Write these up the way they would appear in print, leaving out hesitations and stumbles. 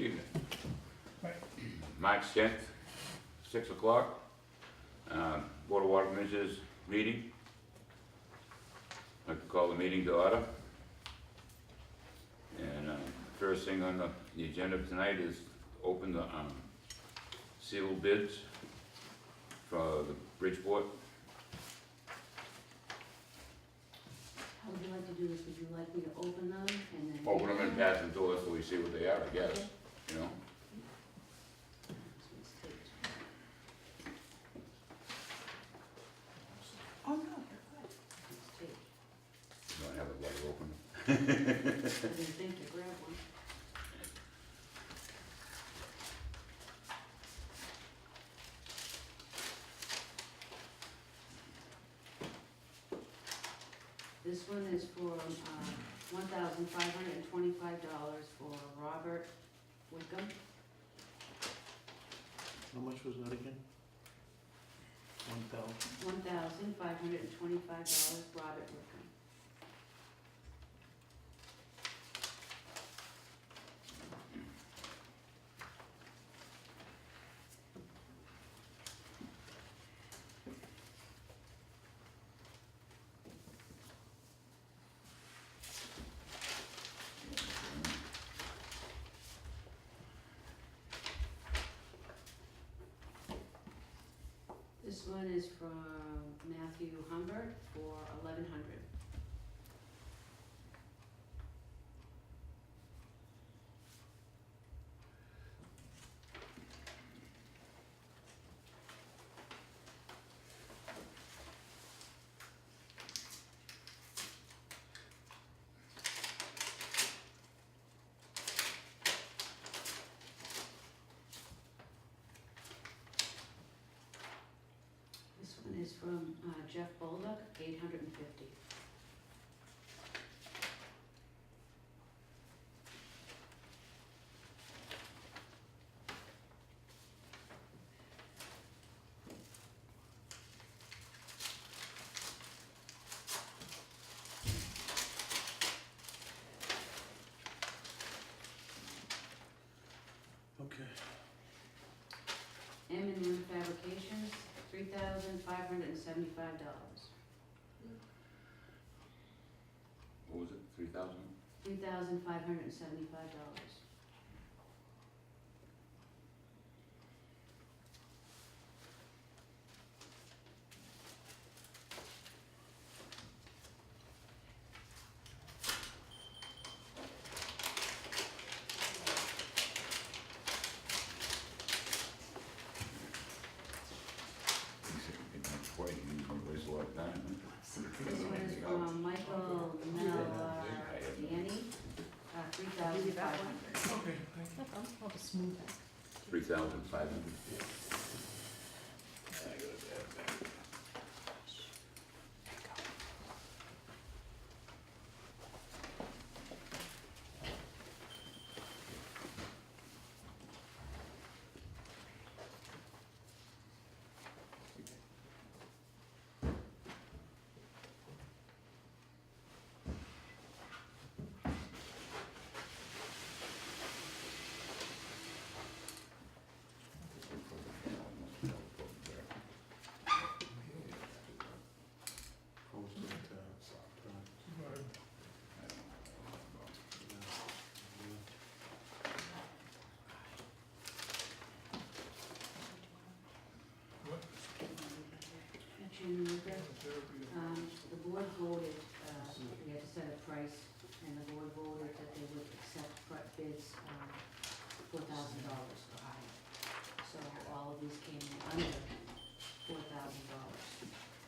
evening. Right. March 10th, 6 o'clock, Board of Water Commissioners meeting. I'd like to call the meeting to order. And first thing on the agenda tonight is open the sealed bids for the Bridgeport. How would you like to do this? Would you like me to open them and then? Open them and pass them to us so we see what they are, I guess, you know? This one's taped. Oh, no, you're good. It's taped. You don't have a letter open. I didn't think to grab one. This one is for $1,525 for Robert Wickham. How much was that again? 1,000. $1,525 Robert Wickham. This one is from Matthew Humbert for $1,100. This one is from Jeff Bolduc, $850. Okay. M&M Fabrications, $3,575. What was it, 3,000? $3,575. It's quite, you can waste a lot of time. This one is from Michael Mellardiani, $3,500. Okay, thank you. I'll just smooth that. 3,500. What? Mention that, the board voted, we had to set a price, and the board voted that they would accept bids, $4,000 for hire. So all of these came in under $4,000.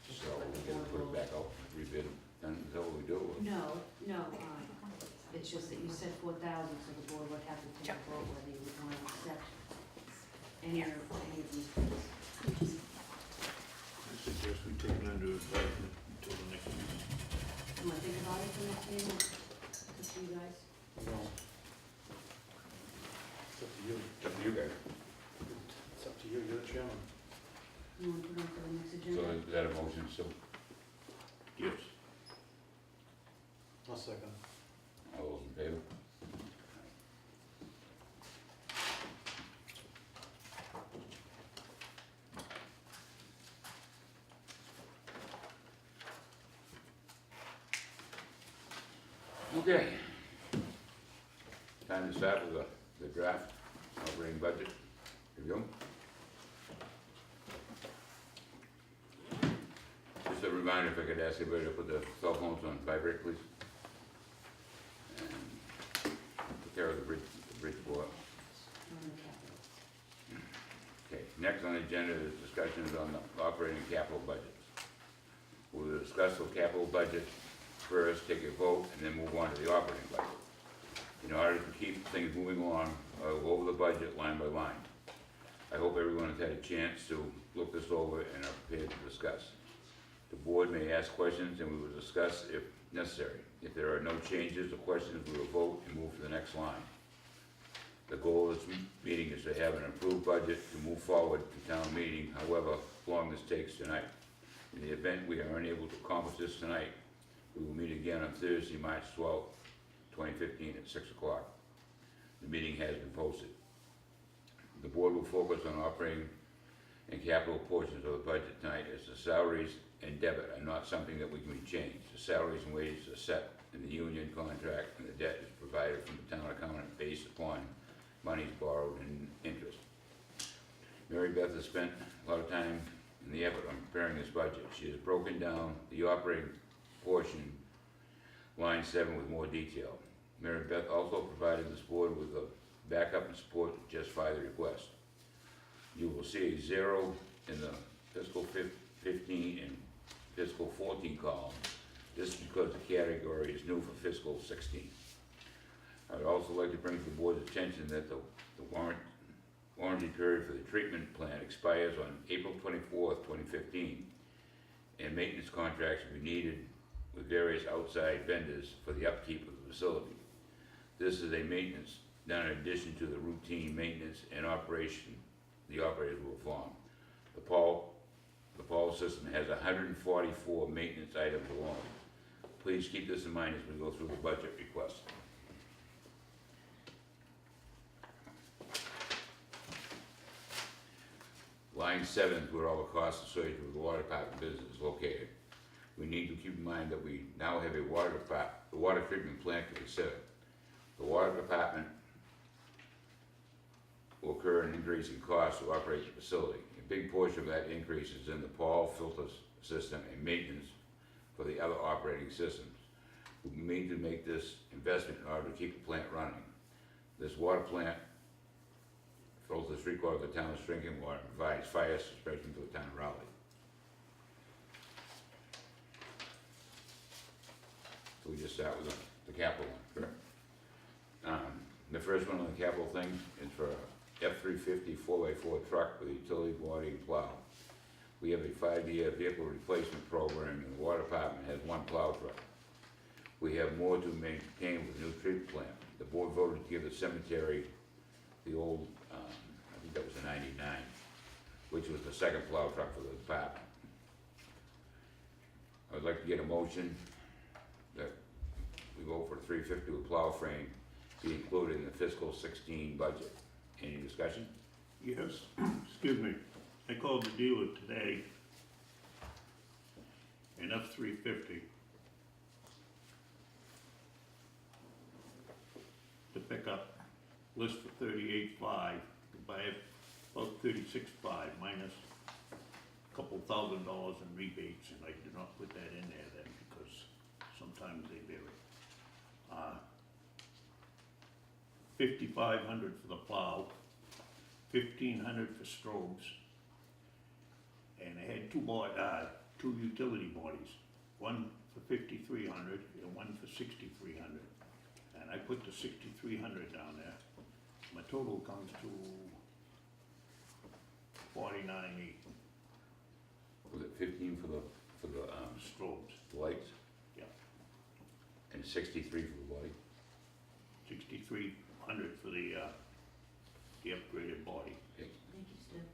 So we gotta put it back out, rebid, and is that what we do? No, it's just that you said 4,000, so the board would have to take a vote whether you would want to accept any of these bids. I suggest we take it under advisement until the next meeting. You want to think about it for next meeting? Up to you guys. No. It's up to you. It's up to you guys. It's up to you, you're the chairman. You want to put it on for the next So agenda? is that a motion, so? Yes. I'll second. All those in favor? Okay. Time to start with the draft operating budget review. Just a reminder, if I could ask everybody to put the cell phones on vibrate, please. And take care of the bridge board. On the capital. Okay, next on the agenda is discussions on the operating capital budgets. We'll discuss the capital budget first, take a vote, and then move on to the operating budget. In order to keep things moving along, I'll go over the budget line by line. I hope everyone has had a chance to look this over and are prepared to discuss. The board may ask questions and we will discuss if necessary. If there are no changes or questions, we will vote and move to the next line. The goal of this meeting is to have an approved budget to move forward to town meeting, however long this takes tonight. In the event we are unable to accomplish this tonight, we will meet again on Thursday, March 12th, 2015 at 6 o'clock. The meeting has been posted. The board will focus on operating and capital portions of the budget tonight, as the salaries and debit are not something that we can change. The salaries and wages are set in the union contract, and the debt is provided from the town account based upon monies borrowed and interest. Mary Beth has spent a lot of time and the effort on preparing this budget. She has broken down the operating portion, line 7, with more detail. Mary Beth also provided this board with a backup and support to justify the request. You will see a 0 in the fiscal 15 and fiscal 14 column. This is because the category is new for fiscal 16. I would also like to bring to the board's attention that the warranty period for the treatment plant expires on April 24th, 2015, and maintenance contracts will be needed with various outside vendors for the upkeep of the facility. This is a maintenance done in addition to the routine maintenance and operation the operators will perform. The Paul system has 144 maintenance items alone. Please keep this in mind as we go through the budget request. Line 7 is where all the costs associated with the water department business is located. We need to keep in mind that we now have a water treatment plant to consider. The water department will incur an increase in cost to operate the facility. A big portion of that increase is in the Paul filter system and maintenance for the other operating systems. We need to make this investment in order to keep the plant running. This water plant filters 3/4 of the town's drinking water and provides fire suppression for the town of Raleigh. So we just start with the capital one, correct? The first one on the capital thing is for a F-350 4x4 truck with a utility body and plow. We have a 5-year vehicle replacement program, and the water department has 1 plow truck. We have more to maintain with the new treatment plant. The board voted to give the cemetery the old, I think that was a 99, which was the second plow truck for the department. I would like to get a motion that we go for 350 with plow frame be included in the fiscal 16 budget. Any discussion? Yes, excuse me. I called the dealer today, an F-350, to pick up, list for $38,500, buy it about $36,500 minus a couple $1,000 in rebates, and I did not put that in there then because sometimes they vary. $5,500 for the plow, $1,500 for strobes, and I had two utility bodies, one for $5,300 and one for $6,300, and I put the $6,300 down there. My total comes to $49,800. Was it 15 for the Strobes, lights? Yeah. And 63 for the body? $6,300 for the upgraded body. Okay. Thank you, Steve.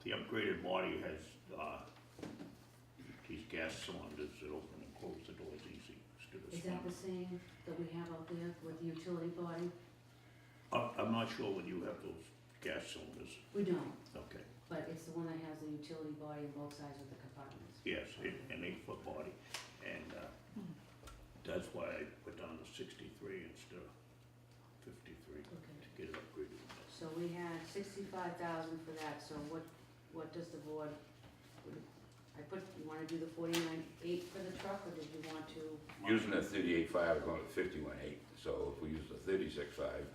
The upgraded body has, these gas cylinders that open and close the doors easy. instead of Is that the swinging. same that we have out there with the utility body? I'm not sure whether you have those gas cylinders. We don't, Okay. but it's the one that has the utility body on both sides of the compartments. Yes, an 8-foot body, and, That's why I put down to 63 instead of 53 Okay. to get it upgraded. So we had 65,000 for that, so what does the board, you wanna do the 49,800 for the truck, or did you want to? Using the 38.5, we're going to 51.8, so if we use the 36.5,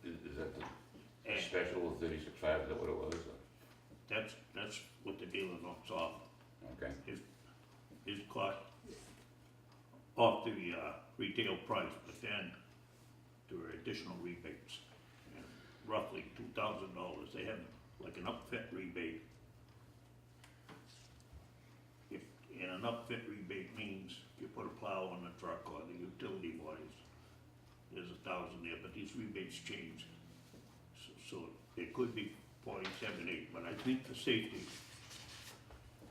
is that the And special 36.5, is that what it was? that's what the dealer knocks off. Okay, His cost off the retail price, but then there are additional rebates. And roughly $2,000, they have like an upfit rebate. And an upfit rebate means if you put a plow on the truck or the utility bodies, there's 1,000 there, but these rebates change. So it could be 47.8, but I think for safety,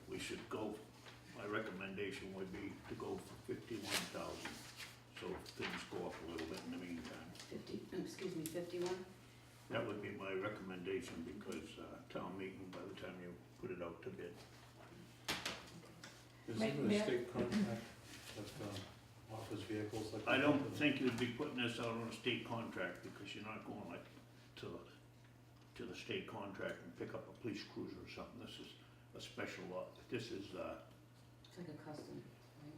we should go, my recommendation would be to go for 51,000. So if things go up a little bit in the meantime. 51? That would be my recommendation because town meeting, by the time you put it out to bid. Isn't there a state contract that offers vehicles like that? I don't think you'd be putting this out on a state contract because you're not going like to the state contract and pick up a police cruiser or something. This is a special law. This is, It's like a custom, right?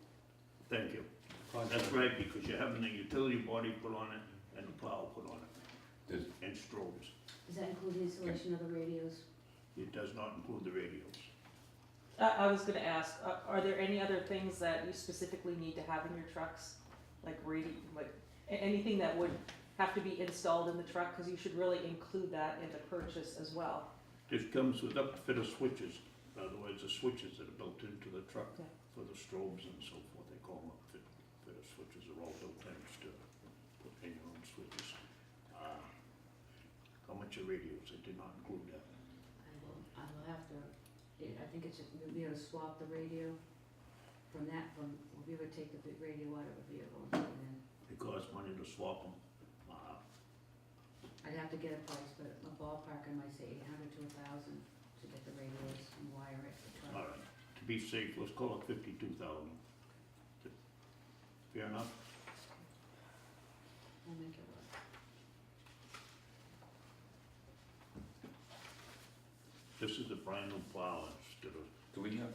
thank you. Contract. That's right, because you're having the utility body put on it and the plow put on it, Does- and strobes. Does that include the installation of the radios? It does not include the radios. I was gonna ask, are there any other things that you specifically need to have in your trucks? Like anything that would have to be installed in the truck, cause you should really include that in the purchase as well. This comes with upfitter switches, in other words, the switches that are built into the truck Okay. for the strobes and so forth, they call them upfitter switches, are all built in to put in your own switches. How much are radios? I did not include that. I will have to, I think it's just, we'll be able to swap the radio from, we'll be able to take the big radio out of a vehicle and put it in. It costs money to swap them. I'd have to get a price, but a ballpark, I might say 800 to 1,000 to get the radios and wire it for truck. All right, to be safe, let's call it 52,000. Fair enough? I'll make it work. This is a brand new plow instead of do we have,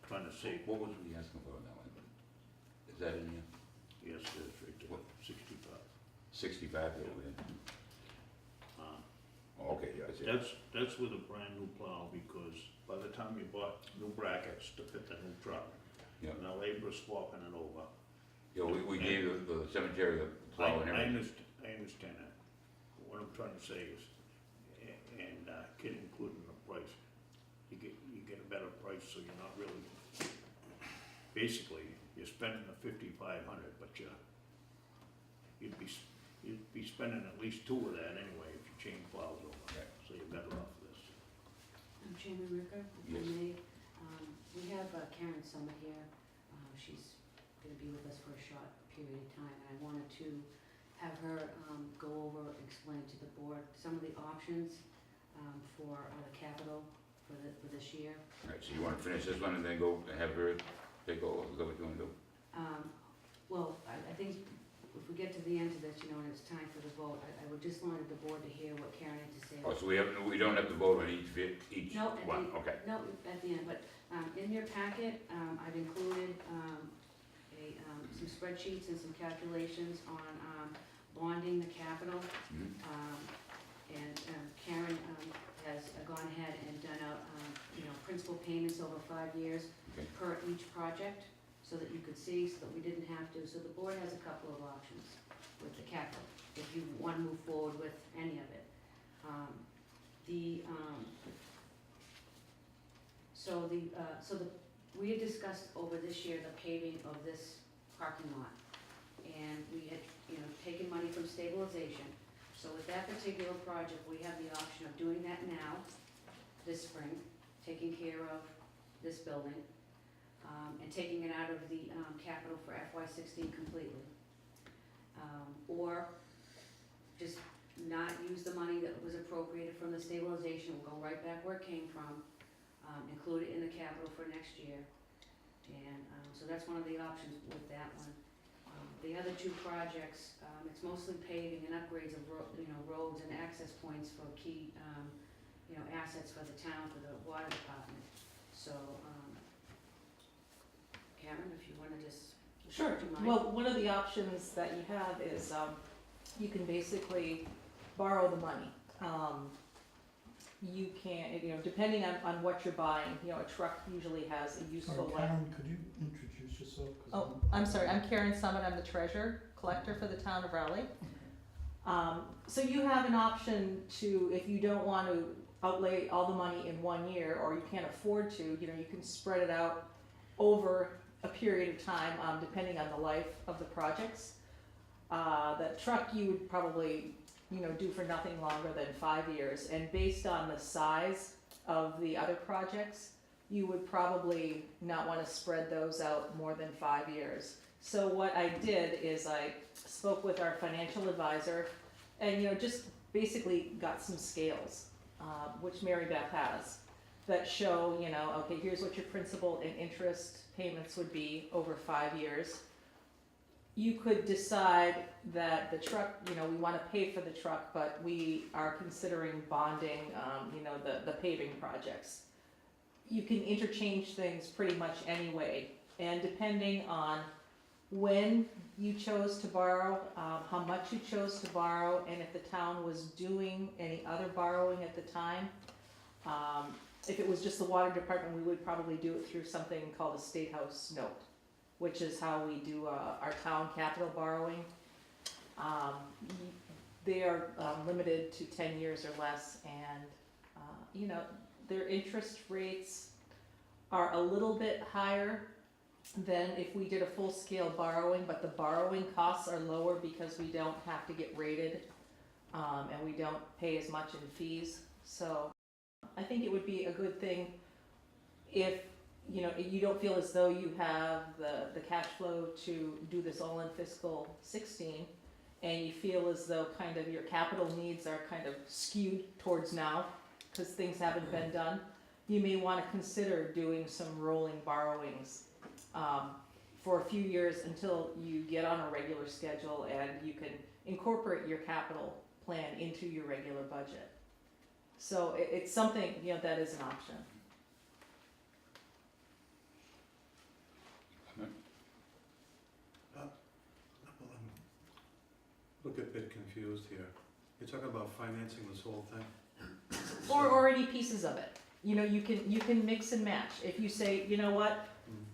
trying to save. what was we asking for on that one? Is that in here? Yes, it is right there, What? 65. 65 that we had? Uh, Oh, okay, yeah, I see it. That's with a brand new plow because by the time you bought new brackets to fit the new truck, Yeah. and the labor is swapping it over. Yeah, we gave the cemetery the plow and everything. I understand that. What I'm trying to say is, and get included in the price, you get a better price, so you're not really, basically, you're spending the 5,500, but you'd be spending at least two of that anyway if you change plows over. Right. So you're better off this. Chairman Ricker, if I Yes. may, we have Karen Summer here. She's gonna be with us for a short period of time, and I wanted to have her go over, explain to the board some of the options for the capital for this year. All right, so you wanna finish this one and then go have her take over, is that what you wanna do? Well, I think if we get to the end of this, and it's time for the vote, I would just wanted the board to hear what Karen had to say. Oh, so we don't have to vote on each No, one, okay. No, at the end, but in your packet, I've included some spreadsheets and some calculations on bonding the capital. Mhm. And Karen has gone ahead and done out, principal payments over 5 years Okay. per each project, so that you could see, so that we didn't have to. So the board has a couple of options with the capital, if you want to move forward with any of it. We had discussed over this year the paving of this parking lot. And we had, taken money from stabilization. So with that particular project, we have the option of doing that now, this spring, taking care of this building, and taking it out of the capital for FY16 completely. Or just not use the money that was appropriated from the stabilization, we'll go right back where it came from, include it in the capital for next year, And, so that's one of the options with that one. The other two projects, it's mostly paving and upgrades of roads and access points for key, assets for the town, for the water department. So, Karen, if you wanna just. Sure. Do you mind? Well, one of the options that you have is, you can basically borrow the money. You can, depending on what you're buying, a truck usually has a useful life. Karen, could you introduce yourself? 'Cause Oh, I'm sorry, I'm Karen Summit, I'm the treasurer collector for the town of Raleigh. So you have an option to, if you don't want to outlay all the money in 1 year, or you can't afford to, you can spread it out over a period of time, depending on the life of the projects. The truck you would probably, do for nothing longer than 5 years, and based on the size of the other projects, you would probably not wanna spread those out more than 5 years. So what I did is I spoke with our financial advisor and, just basically got some scales, which Mary Beth has, that show, okay, here's what your principal and interest payments would be over 5 years. You could decide that the truck, we wanna pay for the truck, but we are considering bonding, the paving projects. You can interchange things pretty much anyway, and depending on when you chose to borrow, how much you chose to borrow, and if the town was doing any other borrowing at the time. If it was just the water department, we would probably do it through something called a State House note, which is how we do our town capital borrowing. They are limited to 10 years or less, and their interest rates are a little bit higher than if we did a full-scale borrowing, but the borrowing costs are lower because we don't have to get rated, and we don't pay as much in fees. So I think it would be a good thing if you don't feel as though you have the cash flow to do this all in fiscal 16, and you feel as though kind of your capital needs are kind of skewed towards now, because things haven't been done, you may want to consider doing some rolling borrowings for a few years until you get on a regular schedule and you can incorporate your capital plan into your regular budget. So it's something, that is an option. Look a bit confused here. You're talking about financing this whole thing? Or already pieces of it. You can mix and match. If you say, you know what,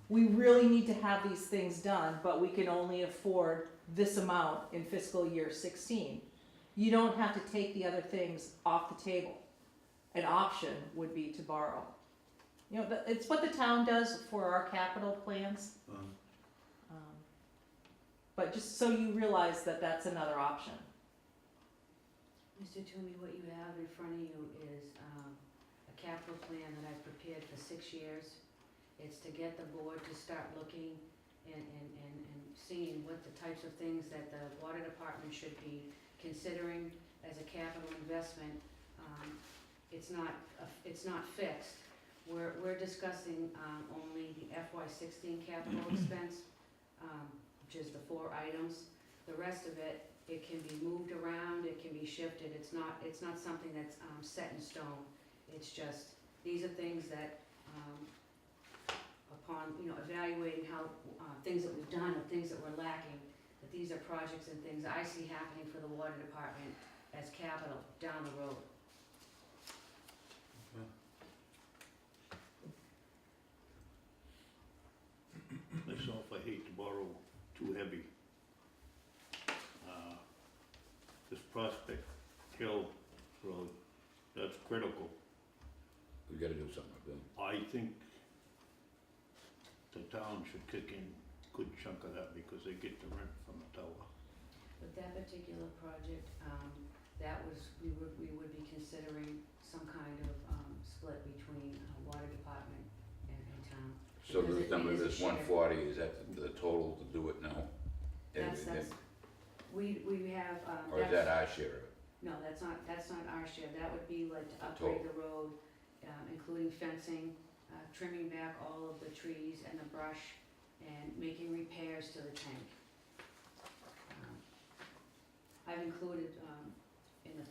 we really need to have these things done, but we can only afford this amount in fiscal year 16. You don't have to take the other things off the table. An option would be to borrow. It's what the town does for our capital plans. But just so you realize that that's another option. Mr. Toomey, what you have in front of you is a capital plan that I've prepared for 6 years. It's to get the board to start looking and seeing what the types of things that the water department should be considering as a capital investment. It's not fixed. We're discussing only the FY16 capital expense, which is the 4 items. The rest of it, it can be moved around, it can be shifted. It's not something that's set in stone. It's just, these are things that, upon evaluating how things that we've done or things that we're lacking, that these are projects and things I see happening for the water department as capital down the road. Myself, I hate to borrow too heavy. This Prospect Hill Road, that's critical. We gotta do something with them. I think the town should kick in a good chunk of that because they get the rent from the tower. With that particular project, we would be considering some kind of split between water department and town. So Because the number, it is a this shared- 140, is that the total to do it now? That's, we have, Or is that our share of it? no, that's not our share. That would be like to upgrade the road, including fencing, trimming back all of the trees and the brush and making repairs to the tank. I've included, in the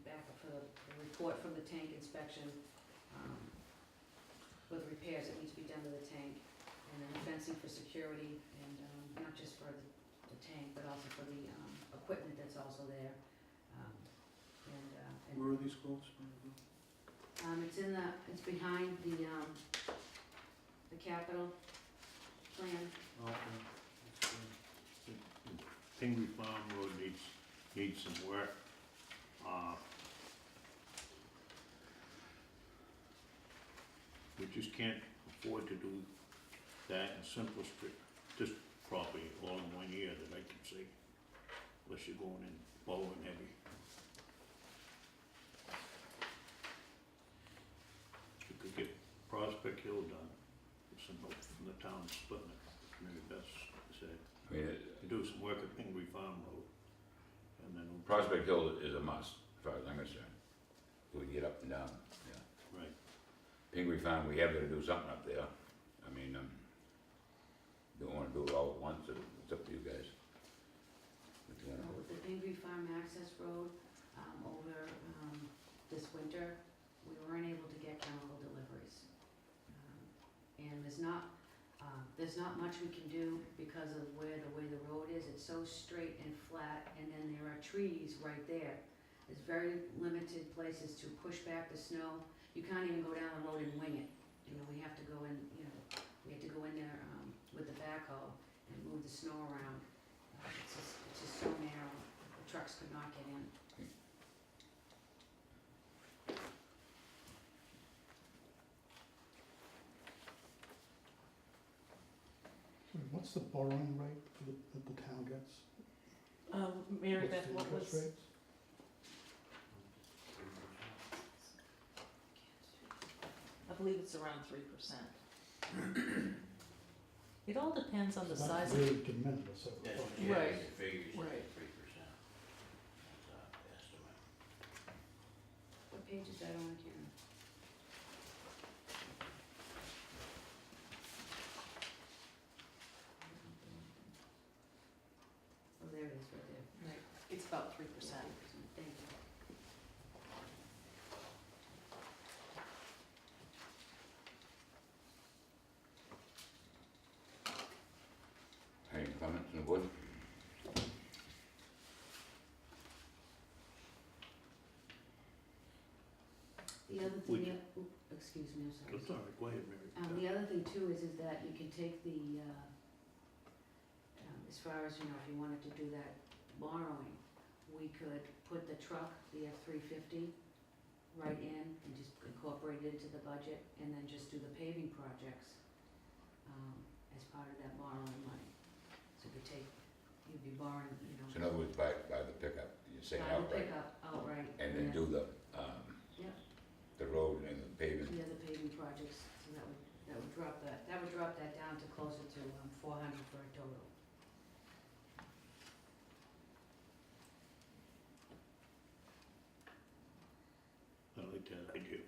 backup for the report from the tank inspection, with repairs that need to be done to the tank, and then fencing for security, and, not just for the tank, but also for the, equipment that's also there. And Where are these quotes? it's behind the capital plan. Okay. That's good. Pingree Farm Road needs some work. We just can't afford to do that in Central Street, this property all in 1 year that I can see, unless you're going in blowing heavy. You could get Prospect Hill done, some help from the town splitting it, maybe best to say. I mean, Do some work at Pingree Farm Road, and then. Prospect Hill is a must, as far as I'm concerned. So we can get up and down, yeah. Right. Pingree Farm, we have to do something up there. I mean, don't wanna do it all at once, it's up to you guys. What you wanna do. With the Pingree Farm Access Road, over, this winter, we weren't able to get chemical deliveries. And there's not much we can do because of the way the road is, it's so straight and flat, and then there are trees right there. There's very limited places to push back the snow, you can't even go down the road and wing it. You know, we have to go in, we have to go in there, with the backhoe and move the snow around. It's just so narrow, the trucks could not get in. So what's the borrowing rate that the town gets? Mary What's Beth, the what interest was, rates? I believe it's around 3%. It all depends on the So size that's of. really de minimis, so. That's what you you have have Right. in figures, Right. 3%. That's our estimate. What page is that on, Karen? Oh, there it is, right there. Right, it's about 3%. Thank you. Any comments on the board? The other Would thing, excuse me, I'm sorry. That's all right, go ahead, Mary. The other thing too is that you can take the, as far as, if you wanted to do that borrowing, we could put the truck, the F-350, right in and just incorporate it into the budget, and then just do the paving projects, as part of that borrowing money. So you'd be borrowing, So in other words, buy the pickup, you're saying buy the outright, pickup outright. and then yeah. do the, Yep. the road and the paving. Yeah, the paving projects, so that would drop that down to closer to 400 for a total. I like that idea.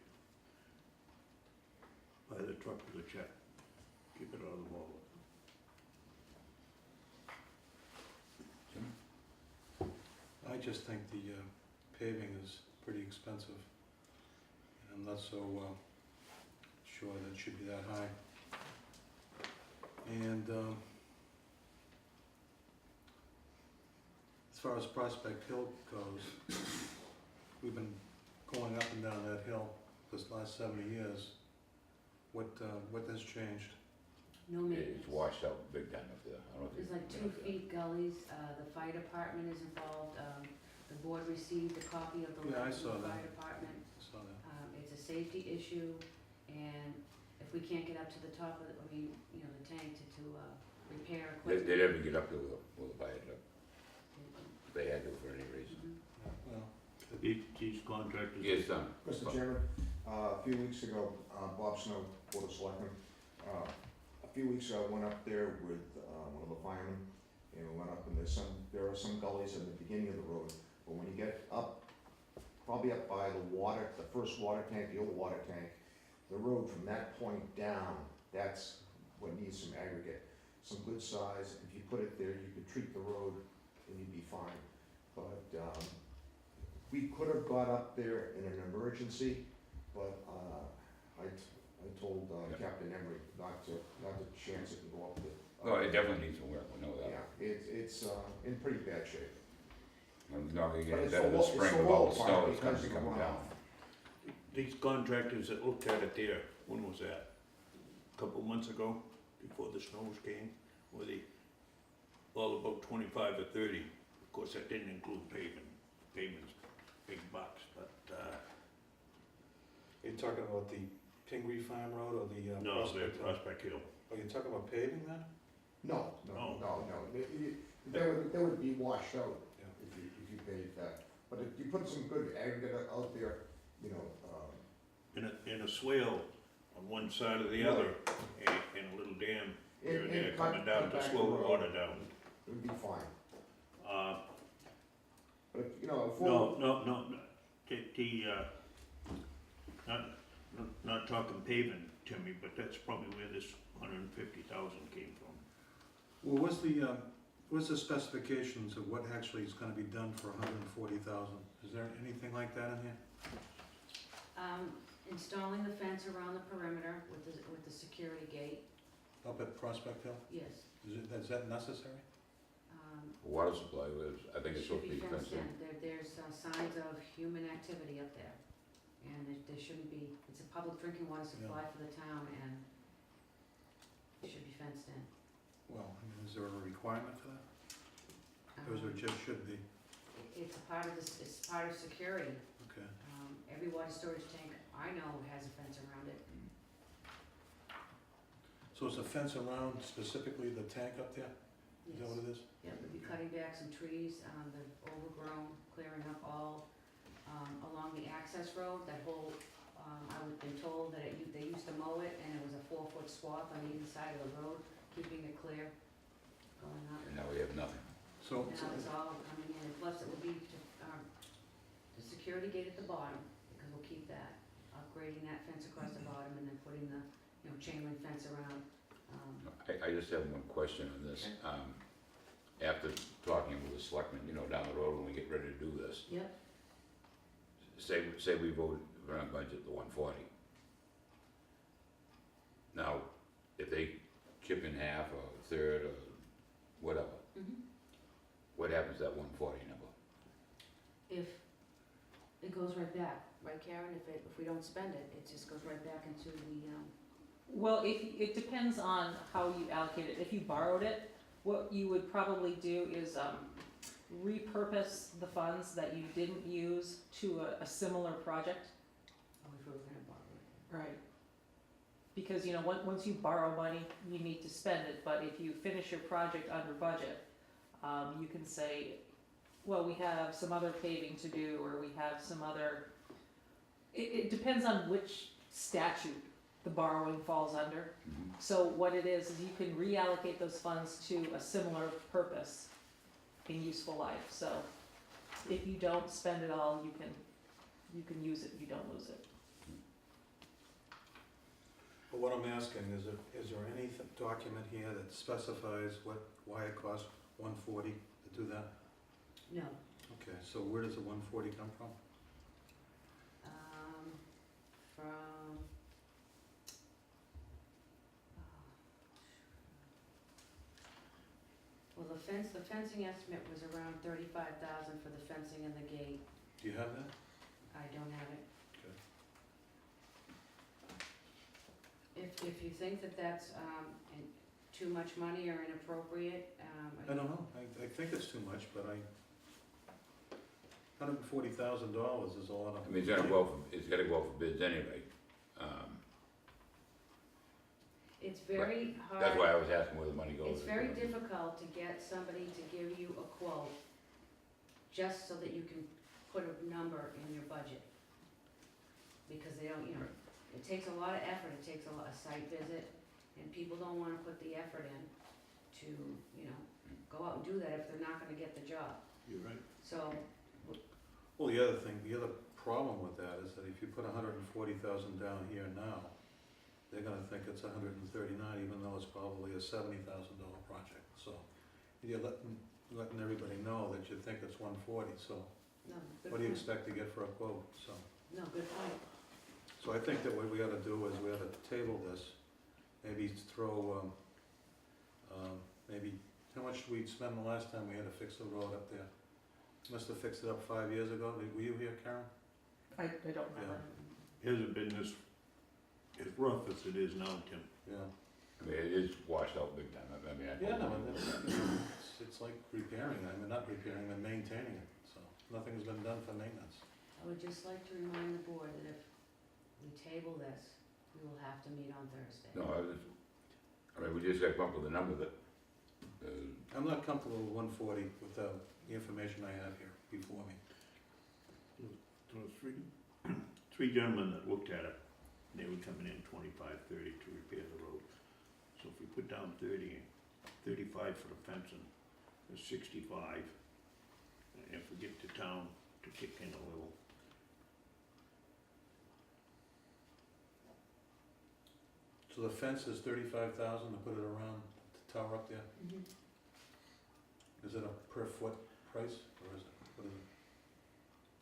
Buy the truck with a check, keep it out of the wallet. I just think the paving is pretty expensive. And I'm not so sure that it should be that high. And as far as Prospect Hill goes, we've been going up and down that hill this last 70 years. What has changed? No maintenance. It's washed out big time up there. I don't know if There's you- like 2 feet gullies, the fire department is involved, the board received a copy of the Yeah, I letter saw from the that. fire department. So that, It's a safety issue, and if we can't get up to the top of the tank to repair They equipment. never get up there with a fire truck. They had to for any reason. Mhm. well, These contractors. Yes, Mr. Chairman, a few weeks ago, Bob Snow, Board of Selectmen, a few weeks ago, I went up there with one of the firemen, and we went up, and there are some gullies in the beginning of the road, but when you get up, probably up by the first water tank, the old water tank, the road from that point down, that's what needs some aggregate, some good size. If you put it there, you could treat the road and you'd be fine. But, we could have got up there in an emergency, but, I told, Yeah. Captain Emery not to chance it and go up there. No, it definitely needs some work, we know that. Yeah, it's, in pretty bad shape. It's not gonna But get it's better the this lo- spring it's the with all low the part snow that's gonna because be of the coming down. runoff. These contractors that looked at it there, when was that? A couple months ago, before the snows came, were they all about 25 or 30? Of course, that didn't include payments, big bucks, but, You're talking about the Pingree Farm Road or the no, they're Prospect Hill? Prospect Hill. Oh, you're talking about paving then? No, Oh. no. They would be washed out Yeah. if you paid that. But if you put some good aggregate out there, you know, In a swale on one side or the other, and a little dam here and there coming down to slow the water down. it would be fine. Uh, But, you know, if No, not talking paving, Timmy, but that's probably where this 150,000 came from. Well, what's the specifications of what actually is gonna be done for 140,000? Is there anything like that in here? Installing the fence around the perimeter with the security gate, Up at Prospect Hill? yes. Is that necessary? Water supply was, I think it's supposed to be fenced in. There's signs of human activity up there. And there shouldn't be, it's a public drinking water supply for the town and it should be fenced in. Well, I mean, is there a requirement for that? Or is there Um, just should be? It's a part of this, it's part of security. Okay. Every water storage tank I know has a fence around it. So is the fence around specifically the tank up there? Is that Yes. what it is? Yeah, we'll be cutting back some trees, the overgrown, clearing up all, along the access road, that whole, I've been told that they used to mow it and it was a 4-foot swath on either side of the road, keeping it clear, going up. And now we have nothing. So, Now it's all coming in, and plus it will be the security gate at the bottom, because we'll keep that, upgrading that fence across the bottom and then putting the, chain link fence around. I just have one question on this. After talking with the selectmen, down the road when we get ready to do this, Yep, say we voted for our budget, the 140. Now, if they chip in half or a third or whatever, mhm. what happens to that 140 number? If, it goes right back, right Karen, if we don't spend it, it just goes right back into the, Well, it depends on how you allocate it. If you borrowed it, what you would probably do is repurpose the funds that you didn't use to a similar project. if we were gonna borrow it. Right. Because, once you borrow money, you need to spend it, but if you finish your project under budget, you can say, well, we have some other paving to do, or we have some other, it depends on which statute the borrowing falls under. Mhm. So what it is you can reallocate those funds to a similar purpose in useful life. So if you don't spend it all, you can use it, you don't lose it. but what I'm asking is there any document here that specifies why it costs 140 to do that? No, Okay, so where does the 140 come from? from, well, the fencing estimate was around 35,000 for the fencing and the gate. Do you have that? I don't have it. Okay. If you think that that's, too much money or inappropriate, I don't know, I think it's too much, but $140,000 is a lot of. I mean, it's gotta go out for bids anyway. It's very hard. That's why I was asking where the money goes. It's very difficult to get somebody to give you a quote just so that you can put a number in your budget. Because they don't, it takes a lot of effort, it takes a site visit, and people don't wanna put the effort in to, go out and do that if they're not gonna get the job. You're right. So, Well, the other problem with that is that if you put 140,000 down here now, they're gonna think it's $139, even though it's probably a $70,000 project, so you're letting everybody know that you think it's 140, so No, good what do you point. expect to get for a quote, so. No, good point. So I think that what we ought to do is we ought to table this, maybe throw, maybe, how much did we spend the last time we had to fix the road up there? Must have fixed it up 5 years ago, were you here, Karen? I don't remember. Hasn't been as rough as it is now, Tim. Yeah. I mean, it is washed out big time, I mean, I. Yeah, no, it's like repairing, I mean, not repairing, but maintaining it, so nothing's been done for maintenance. I would just like to remind the board that if we table this, we will have to meet on Thursday. No, I mean, we just got to come up with a number that, I'm not comfortable with 140 with the information I have here before me. There was three gentlemen that looked at it, they were coming in 25, 30 to repair the road. So if we put down 30, 35 for the fencing, there's 65. And if we get the town to kick in a little, So the fence is 35,000 to put it around the tower up there? Mhm. Is it a per foot price, or is it, what is it?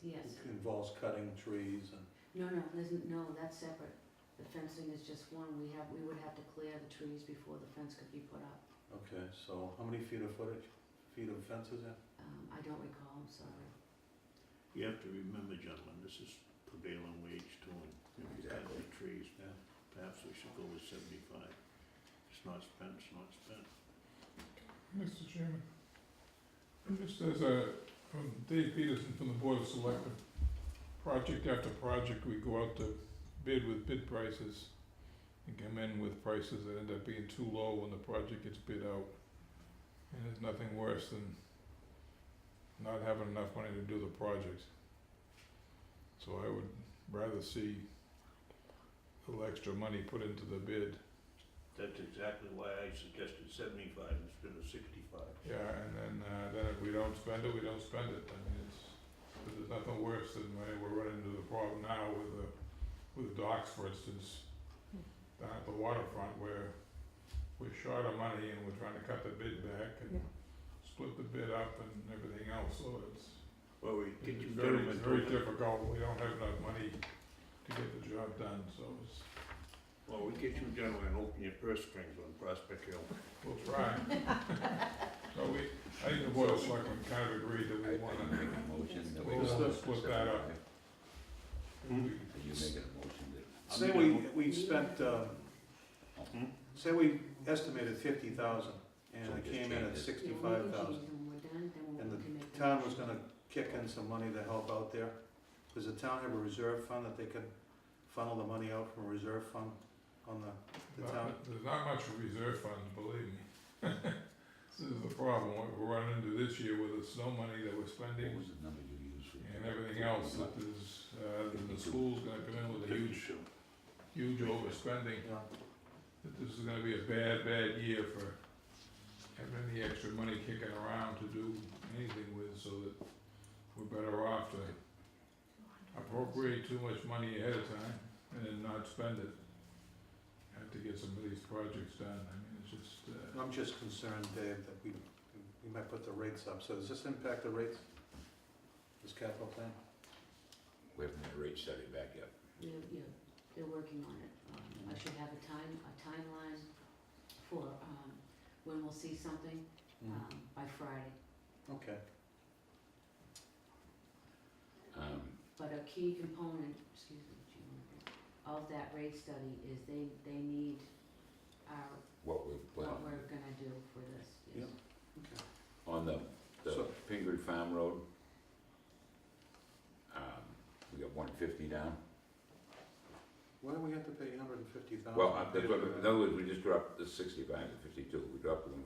Yes. It involves cutting trees and, No, that's separate. The fencing is just one. We would have to clear the trees before the fence could be put up. okay, so how many feet of fence is there? I don't recall, I'm sorry. you have to remember, gentlemen, this is prevailing wage too, and if you cut the trees, Yeah. perhaps we should go with 75. It's not spent, it's not spent. Mr. Chairman, just as a, from Dave Peterson from the Board of Selectmen, project after project, we go out to bid with bid prices and come in with prices that end up being too low when the project gets bid out. And there's nothing worse than not having enough money to do the project. So I would rather see a little extra money put into the bid. That's exactly why I suggested 75 instead of 65. Yeah, and then if we don't spend it, we don't spend it. I mean, there's nothing worse than when we're running into the problem now with docks, for instance, down at the waterfront where we're short of money and we're trying to cut the bid back and split the bid up and everything else, so Well, we get you it's very, gentlemen very to, difficult. We don't have enough money to get the job done, so well, we get you gentlemen and open your purse strings on Prospect Hill. we'll try. So I think the Board of Selectmen kind of agreed that I we wanna, make a motion that we. we'll go with split that up. 75. Are you making a motion that? Say we spent, say we estimated 50,000 and So it just came in at change it. 65,000. When we're done, then And we the can make the town was motion. gonna kick in some money to help out there. Does the town have a reserve fund that they could funnel the money out from a reserve fund on the town? There's not much reserve funds, believe me. This is the problem, what we're running into this year with the snow money that we're What spending was the number you used for? and everything else, that the school's gonna come in with a huge overspending. Yeah. That this is gonna be a bad year for having any extra money kicking around to do anything with, so that we're better off to appropriate too much money ahead of time and then not spend it. Have to get some of these projects done, I mean, it's just, I'm just concerned, Dave, that we might put the rates up. So does this impact the rates? This capital plan? We haven't had a rate study back yet. Yeah, they're working on it. I should have a timeline for, when we'll see something, by Friday. Okay. But a key component, of that rate study is they need our, What we're what planning. we're gonna do for this, yes. Okay. On the So- Pingree Farm Road, we got 150 down. Why do we have to pay 150,000? Well, that's what, in other words, we just dropped the 65 to 52, we dropped it from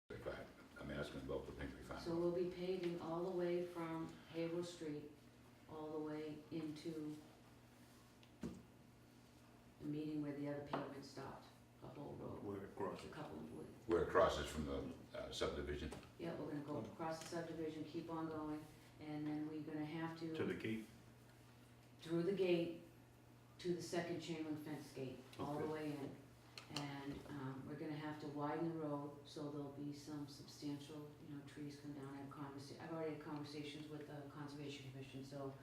45. I'm asking about the Pingree Farm. So we'll be paving all the way from Haverhill Street, all the way into the meeting where the other pavement stopped, the whole road, We're across a it. couple of, Where it crosses from the subdivision. yeah, we're gonna go across the subdivision, keep on going, and then we're gonna have To the gate. through the gate, to the second chain link fence gate, all the way in. And, we're gonna have to widen the road, so there'll be some substantial, trees come down. I've already had conversations with the Conservation Commission, so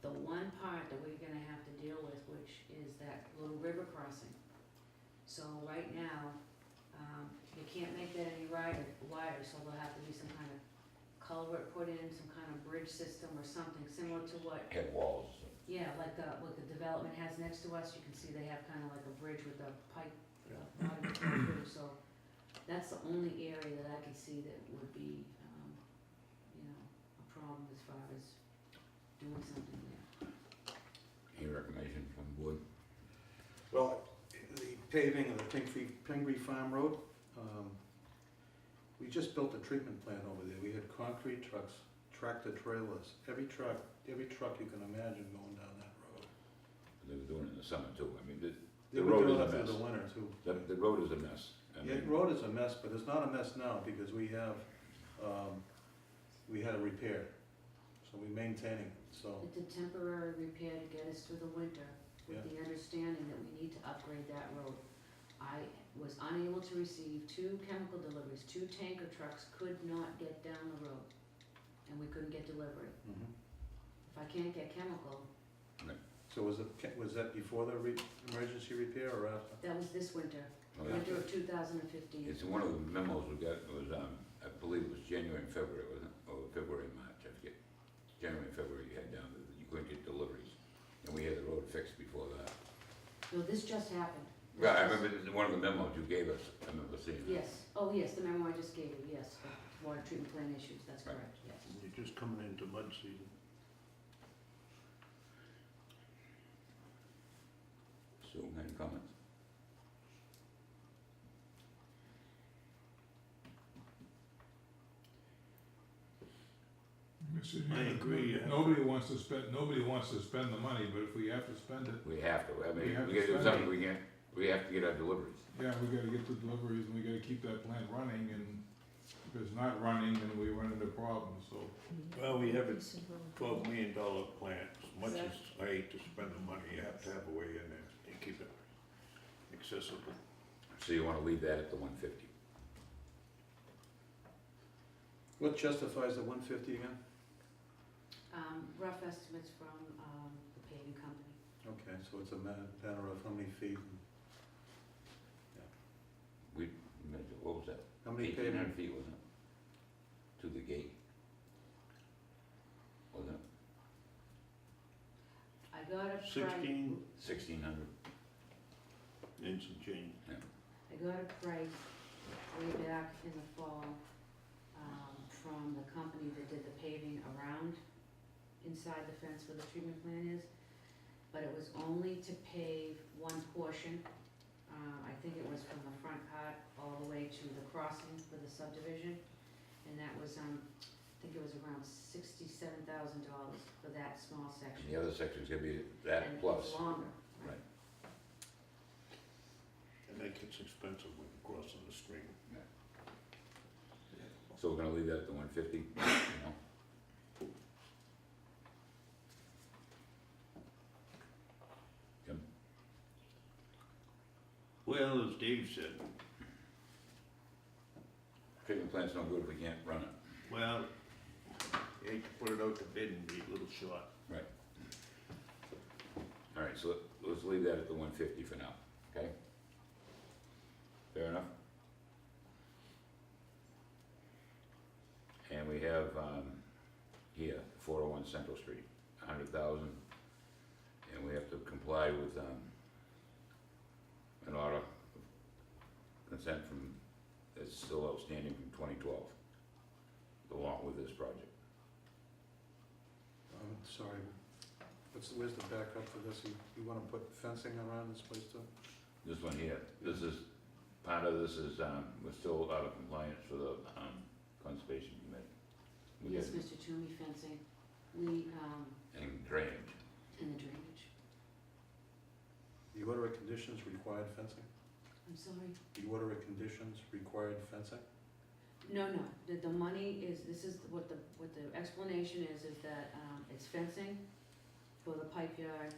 the one part that we're gonna have to deal with, which is that little river crossing. So right now, you can't make that any wider, so there'll have to be some kind of culvert put in, some kind of bridge system or something similar to what, Head walls. yeah, like what the development has next to us. You can see they have kind of like a bridge with a pipe, water going through. So that's the only area that I can see that would be, a problem as far as doing something there. Any recommendation from the board? Well, the paving of the Pingree Farm Road, we just built a treatment plant over there. We had concrete trucks, tractor trailers, every truck you can imagine going down that road. They were doing it in the summer too. I mean, the They were road doing is a it through mess. the winter too. The road is a mess. I Yeah, mean, the road is a mess, but it's not a mess now because we had a repair, so we're maintaining it, so, It's a temporary repair to get us through the winter, with Yeah. the understanding that we need to upgrade that road. I was unable to receive 2 chemical deliveries. 2 tanker trucks could not get down the road, and we couldn't get delivery. mhm. If I can't get chemical, So was that before the emergency repair or after? that was this winter, well, winter of 2015. it's one of the memos we got was, I believe it was January and February, wasn't it? Or February and March, I forget. January and February you had down, you couldn't get deliveries. And we had the road fixed before that. No, this just happened. This Right, I just- remember this is one of the memos you gave us. I remember seeing that. Yes, oh yes, the memo I just gave you, yes, the water treatment plant issues, that's Right. correct, yes. You're just coming into mud season. Sue, any comments? Mr. I Chairman, agree, yeah. Nobody wants to spend the money, but if we have to spend it, We have to, I We mean, have we to gotta do spend something, we have to get our deliveries. yeah, we gotta get the deliveries and we gotta keep that plant running, and if it's not running, then we run into problems, so. Well, we have a $12 million plant. As much as I hate to spend the money, you have to have a way in there and keep it accessible. So you wanna leave that at the 150? What justifies the 150 again? Rough estimates from, the paving company. Okay, so it's a matter of how many feet, and We, what was that? how many 1,800 pavement, feet, wasn't it? To the gate. Wasn't it? I got a price. 16 1,600. and some change. I got a price way back in the fall, from the company that did the paving around inside the fence where the treatment plant is, but it was only to pave one portion. I think it was from the front part all the way to the crossing for the subdivision, and that was, I think it was around $67,000 for that small And section. the other section's gonna be And that it's plus. longer, Right. And that gets expensive when you're crossing the stream. So we're gonna leave that at the 150, you know? Jim? Well, as Dave said, Treatment plant's no good if we can't run it. well, you hate to put it out to bid and be a little short. All right, so let's leave that at the 150 for now, okay? Fair enough? And we have, here, 401 Central Street, 100,000. And we have to comply with, an order of consent from, that's still outstanding from 2012, along with this project. I'm sorry, where's the backup for this? You wanna put fencing around this place too? This one here, this is, part of this is, we're still out of compliance for the, Conservation Committee. We Yes, got- Mr. Toomey, fencing, we, And drainage. and the drainage. The order of conditions required fencing? I'm sorry? The order of conditions required fencing? No, the money is, this is what the explanation is that, it's fencing for the pipe yard,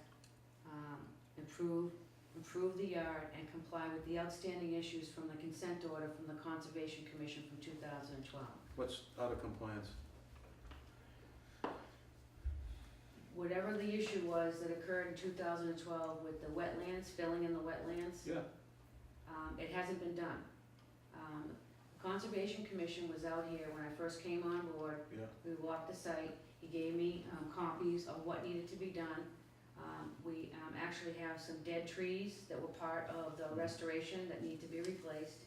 improve the yard and comply with the outstanding issues from the consent order from the Conservation Commission from 2012. What's out of compliance? Whatever the issue was that occurred in 2012 with the wetlands, filling in the wetlands, Yeah, it hasn't been done. Conservation Commission was out here when I first came on board. yeah. We walked the site, he gave me copies of what needed to be done. We actually have some dead trees that were part of the restoration that need to be replaced.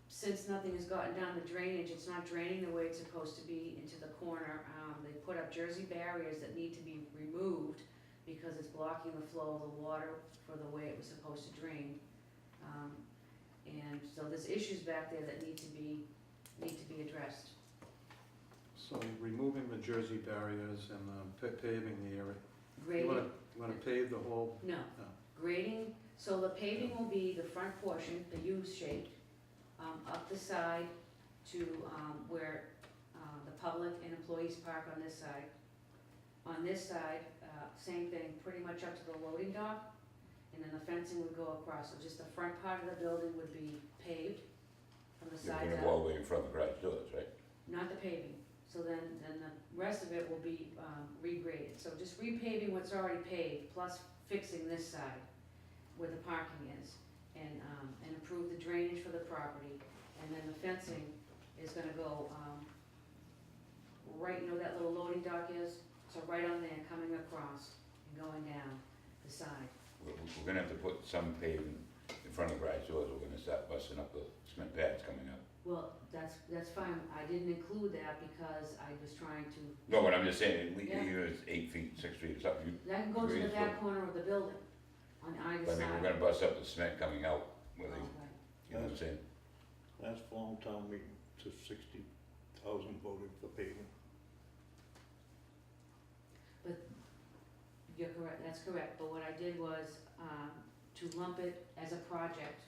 Since nothing has gotten done, the drainage, it's not draining the way it's supposed to be into the corner. They put up Jersey barriers that need to be removed because it's blocking the flow of the water for the way it was supposed to drain. And so there's issues back there that need to be addressed. So removing the Jersey barriers and paving the area. You Grading, wanna pave the whole? no, No. grading, so the paving will be the front portion, the U-shaped, up the side to where the public and employees park on this side. On this side, same thing, pretty much up to the loading dock, and then the fencing would go across. So just the front part of the building would be paved from the You're sides gonna up. go all the way in front of the garage doors, right? Not the paving, so then the rest of it will be regraded. So just repaving what's already paved, plus fixing this side where the parking is, and improve the drainage for the property. And then the fencing is gonna go, right, you know that little loading dock is? So right on there, coming across and going down the side. We're gonna have to put some paving in front of the garage doors, we're gonna start busting up the cement pads coming up. Well, that's fine, I didn't include that because I was trying to, No, but I'm just saying, Yeah. even if it's 8 feet, 6 feet or something, that can go to the Agreed, back so- corner of the building, on either I side. mean, we're gonna bust up the cement coming out, where they, Oh, right. you know what I'm saying? Last fall town meeting, to 60,000 voted for paving. You're correct, that's correct, but what I did was, to lump it as a project,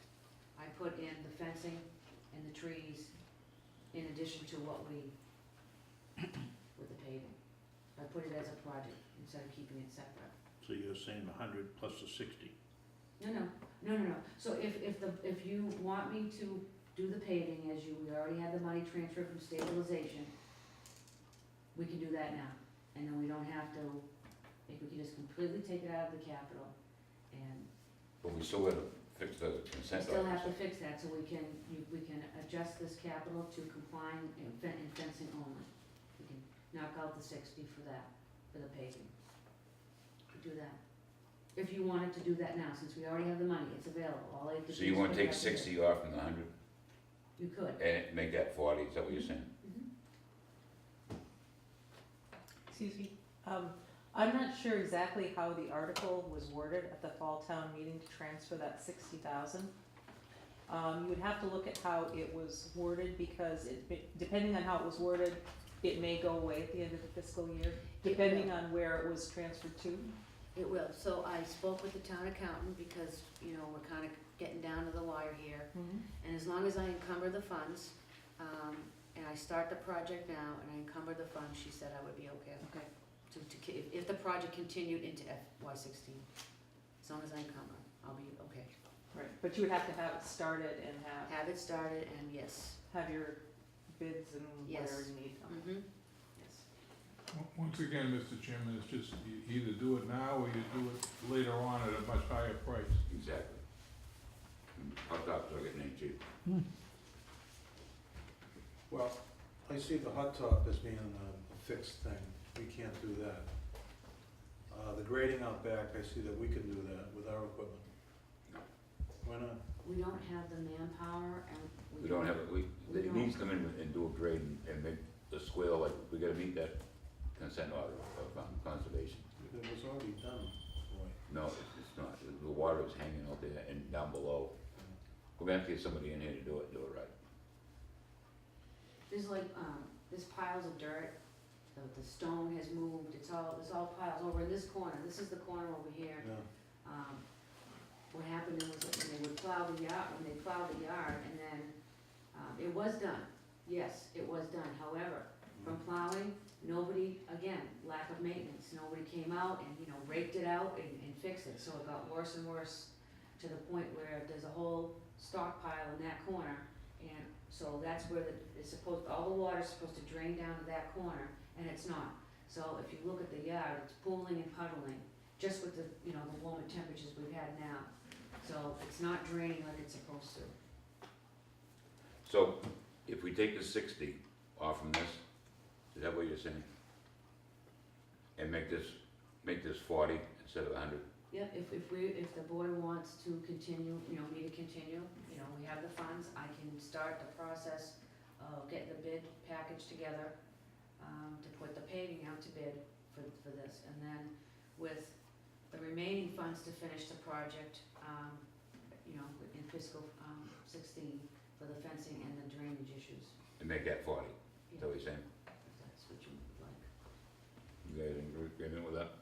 I put in the fencing and the trees in addition to what we, with the paving. I put it as a project instead of keeping it separate. So you're saying 100 plus the 60? No, so if you want me to do the paving as we already had the money transferred from stabilization, we can do that now, and then we don't have to, if we can just completely take it out of the capital, and But we still gotta fix the we consent still have orders. to fix that, so we can adjust this capital to complying and fencing only. We can knock out the 60 for that, for the paving. We do that. If you wanted to do that now, since we already have the money, it's available, all I have to do is. So you wanna put it take up there. 60 off from the 100 You could. and make that 40, is that what you're saying? Excuse me, I'm not sure exactly how the article was worded at the fall town meeting to transfer that 60,000. You would have to look at how it was worded, because depending on how it was worded, it may go away at the end of the fiscal year, depending on where it was transferred to. It will, so I spoke with the town accountant, because, you know, we're kinda getting down to the wire here. And as long as I encumber the funds, and I start the project now, and I encumber the funds, she said I would be okay. Okay. If the project continued into FY16, as long as I encumber, I'll be okay. Right, but you would have to have it started and Have it started, and yes, have your bids and whatever Yes. you need. yes. Once again, Mr. Chairman, it's just you either do it now or you do it later on at a much higher price. Exactly. And hot tops are getting any cheaper. Well, I see the hot top as being a fixed thing, we can't do that. The grading out back, I see that we can do that with our equipment. No. Why not? We don't have the manpower, and We don't have, we they don't. need to come in and do a grade and make the square, like, we gotta meet that consent order of conservation. It was already done, boy. No, it's not, the water is hanging out there and down below. We're gonna have to get somebody in here to do it right. There's like, there's piles of dirt, the stone has moved, there's all piles over in this corner, this is the corner over here. Yeah, What happened was that when they would plow the yard, and then, it was done, yes, it was done, however, from plowing, nobody, again, again, lack of maintenance, nobody came out and, you know, raked it out and fixed it, so it got worse and worse to the point where there's a whole stockpile in that corner, and so that's where it's supposed, all the water's supposed to drain down to that corner, and it's not. So if you look at the yard, it's pooling and puddling, just with the, you know, the warmer temperatures we've had now. So it's not draining like it's supposed to. So, if we take the 60 off from this, is that what you're saying? And make this 40 instead of 100? Yeah, if the board wants to continue, you know, me to continue, you know, we have the funds, I can start the process of getting the bid package together, to put the paving out to bid for this, and then with the remaining funds to finish the project, you know, in fiscal, 16, for the fencing and the drainage issues. And make that 40, is that what you're saying? If that's what you would like. You guys in agreement with that?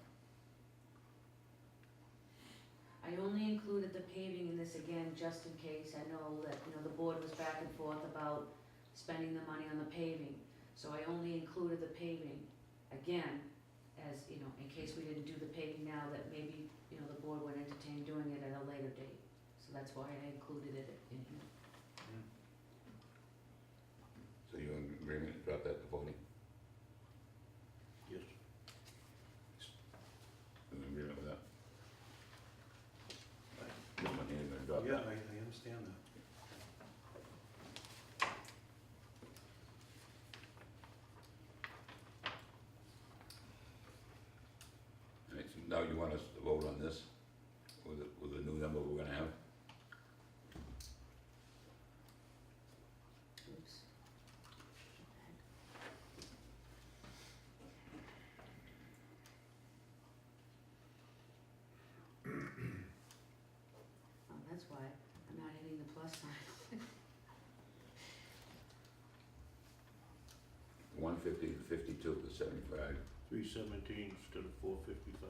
I only included the paving in this again, just in case. I know that, you know, the board was back and forth about spending the money on the paving. So I only included the paving, again, as, you know, in case we didn't do the paving now, that maybe, you know, the board would entertain doing it at a later date. So that's why I included it in here. So you in agreement to drop that to 40? Yes. You in agreement with that? This one here, gonna drop Yeah, that. I understand that. Alright, so now you want us to vote on this with the new number we're gonna have? Oops. Oh, that's why I'm not hitting the plus sign. 150 to 52 to 75. 317 instead of 455.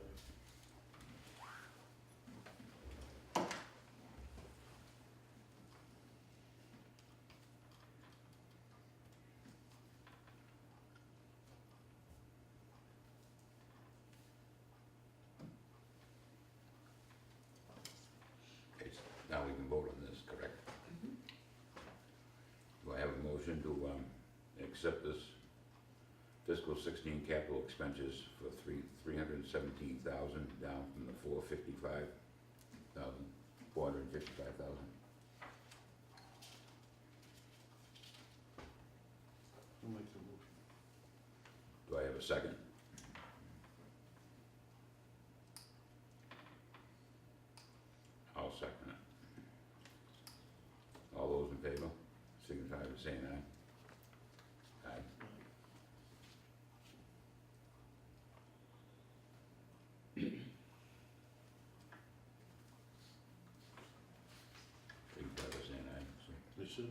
Okay, so now we can vote on this, correct? Do I have a motion to accept this fiscal 16 capital expenses for $317,000 down from the $455,000? Who makes the motion? Do I have a second? I'll second it. All those in favor, signify by saying aye. Aye. Signify by saying aye. So, This is,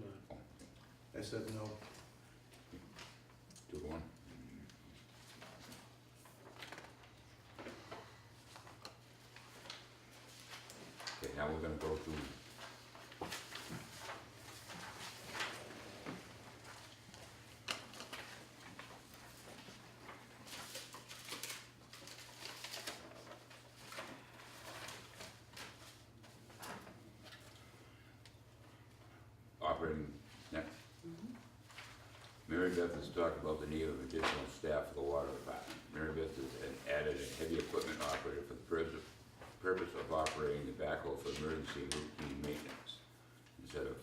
I said no. 2 to 1. Okay, now we're gonna go to operating next. Mary Beth has talked about the need of additional staff for the water department. Mary Beth has added a heavy equipment operator for the purpose of operating the backhoe for emergency and routine maintenance, instead of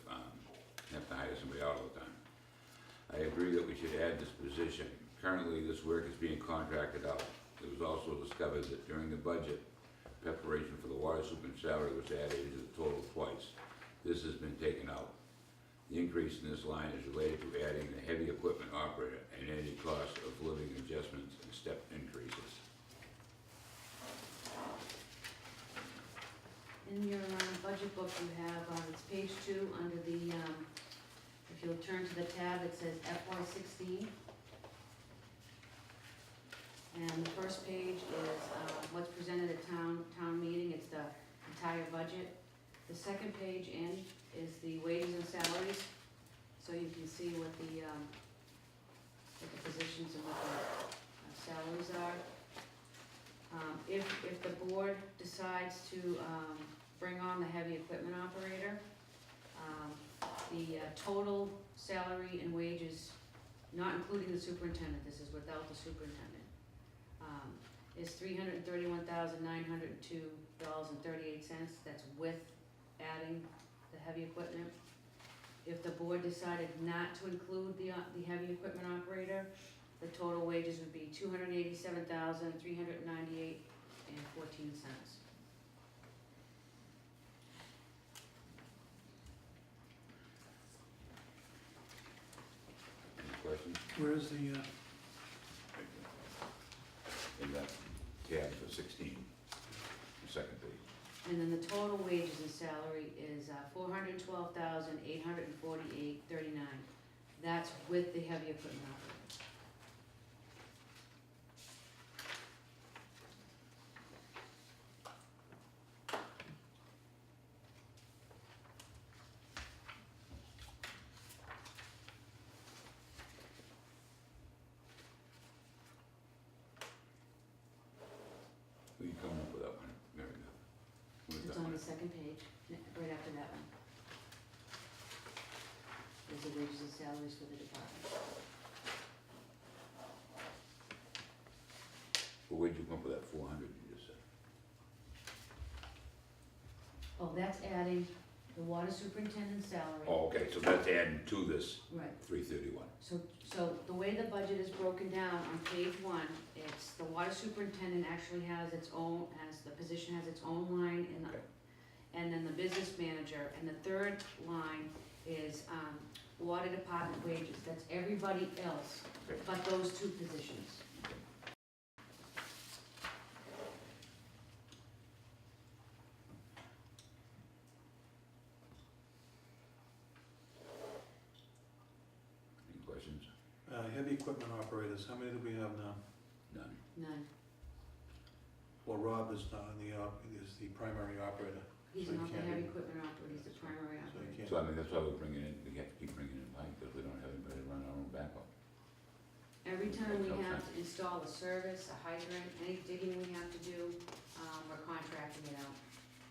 have to hire somebody all the time. I agree that we should add this position. Currently, this work is being contracted out. It was also discovered that during the budget, preparation for the water super's salary was added into the total twice. This has been taken out. The increase in this line is related to adding the heavy equipment operator and any cost of living adjustments and step increases. In your budget book, you have, it's page 2, under the, if you'll turn to the tab, it says FY16. And the first page is what's presented at town meeting, it's the entire budget. The second page in is the wages and salaries, so you can see what the positions and what the salaries are. If the board decides to, bring on the heavy equipment operator, the total salary and wages, not including the superintendent, this is without the superintendent, is $331,902.38, that's with adding the heavy equipment. If the board decided not to include the heavy equipment operator, the total wages would be $287,398.14. Any questions? Where's the, In that tab for 16, the second page. And then the total wages and salary is $412,848.39. That's with the heavy equipment operator. Will you come up with that one, Mary Beth? What is It's that on one? the second page, right after that one. There's the wages and salaries for the department. Well, where'd you come up with that 400 you just said? Oh, that's adding the water superintendent's salary. Oh, okay, so that's adding to this Right, 331. so the way the budget is broken down on page one, it's, the water superintendent actually has its own, the position has its own line in the, Okay. and then the business manager, and the third line is, water department wages, that's everybody else, Okay. but those two positions. Any questions? heavy equipment operators, how many do we have now? None. None, Well, Rob is is the primary operator. he's So you not the can't heavy be- equipment operator, he's the primary So you operator. can't. So I mean, that's why we're bringing in, we have to keep bringing in Mike, because we don't have anybody to run our own backhoe. Every time we Makes no have sense. to install a service, a hydrant, any digging we have to do, we're contracting it out.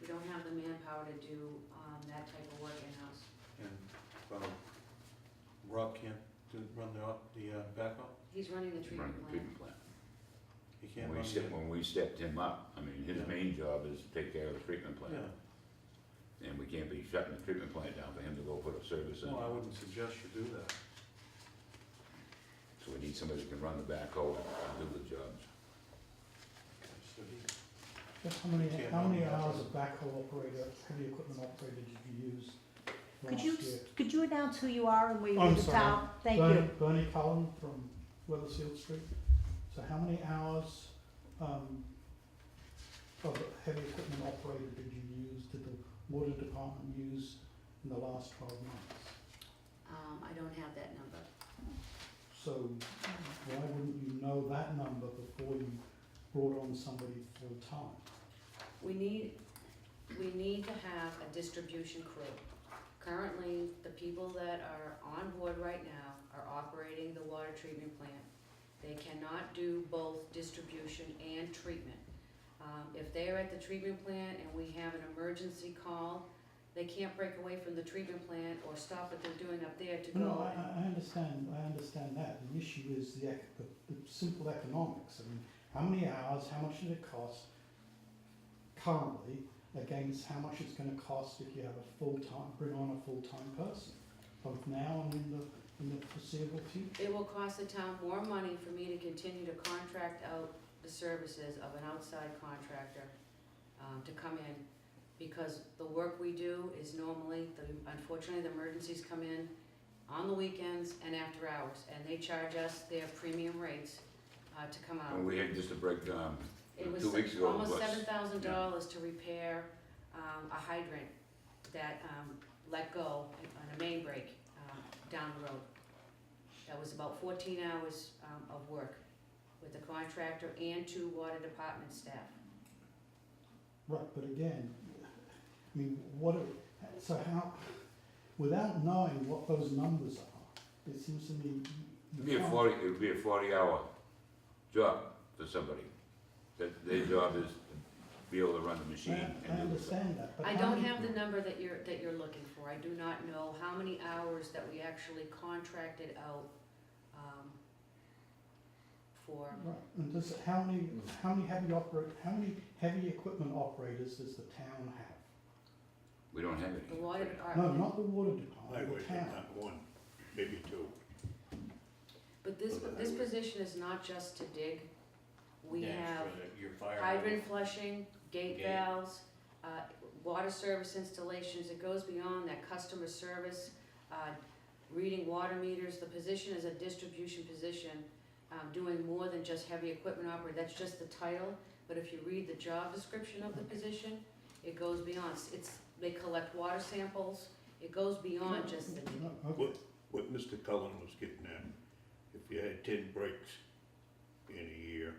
We don't have the manpower to do, that type of work in-house. And, Rob can't run the backhoe? He's running the Run treatment the plant. treatment plant. He can't When run we stepped him up, I mean, his Yeah. main job is to take care of the treatment Yeah, plant. And we can't be shutting the treatment plant down for him to go put a service in. well, I wouldn't suggest you do that. So we need somebody who can run the backhoe and do the jobs. So he, Just Can't how many run the hours of backhoe operator, heavy equipment operator did you use Could you, last year? could you announce who you are and where you I'm live in sorry. town? Thank Bernie, you. Bernie Cullen from Weathersfield Street. So how many hours, of heavy equipment operator did you use, did the water department use in the last 12 months? I don't have that number. So why wouldn't you know that number before you brought on somebody full-time? We need to have a distribution crew. Currently, the people that are on board right now are operating the water treatment plant. They cannot do both distribution and treatment. If they're at the treatment plant and we have an emergency call, they can't break away from the treatment plant or stop what they're doing up there to go. No, and- I understand that. The issue is the simple economics. I mean, how many hours, how much does it cost currently against how much it's gonna cost if you have bring on a full-time person, both now and in the foreseeable future? It will cost the town more money for me to continue to contract out the services of an outside contractor, to come in, because the work we do is normally, unfortunately, the emergencies come in on the weekends and after hours, and they charge us their premium rates, to come out. And we had just a breakdown It was 2 weeks ago. almost was- $7,000 to repair, a hydrant that, let go on a main break, down the road. That was about 14 hours, of work with the contractor and 2 water department staff. Right, but again, I mean, without knowing what those numbers are, it seems to me. It'd be a 40-hour job for somebody. That their job is to be able to run the machine I and do the. understand that, but I how don't many- have the number that you're looking for. I do not know how many hours that we actually contracted out, for. Right, and how many heavy equipment operators does the town have? We don't have any. The water No, department. not the water department, Highway, the town. not one, maybe two. But this For the highway. position is not just to dig. We That's have for your fire. hydrant flushing, gate Gate. valves, water service installations. It goes beyond that, customer service, reading water meters. The position is a distribution position, doing more than just heavy equipment operator. That's just the title. But if you read the job description of the position, it goes beyond. They collect water samples. It goes beyond just the. No, okay. What Mr. Cullen was getting at, if you had 10 breaks in a year,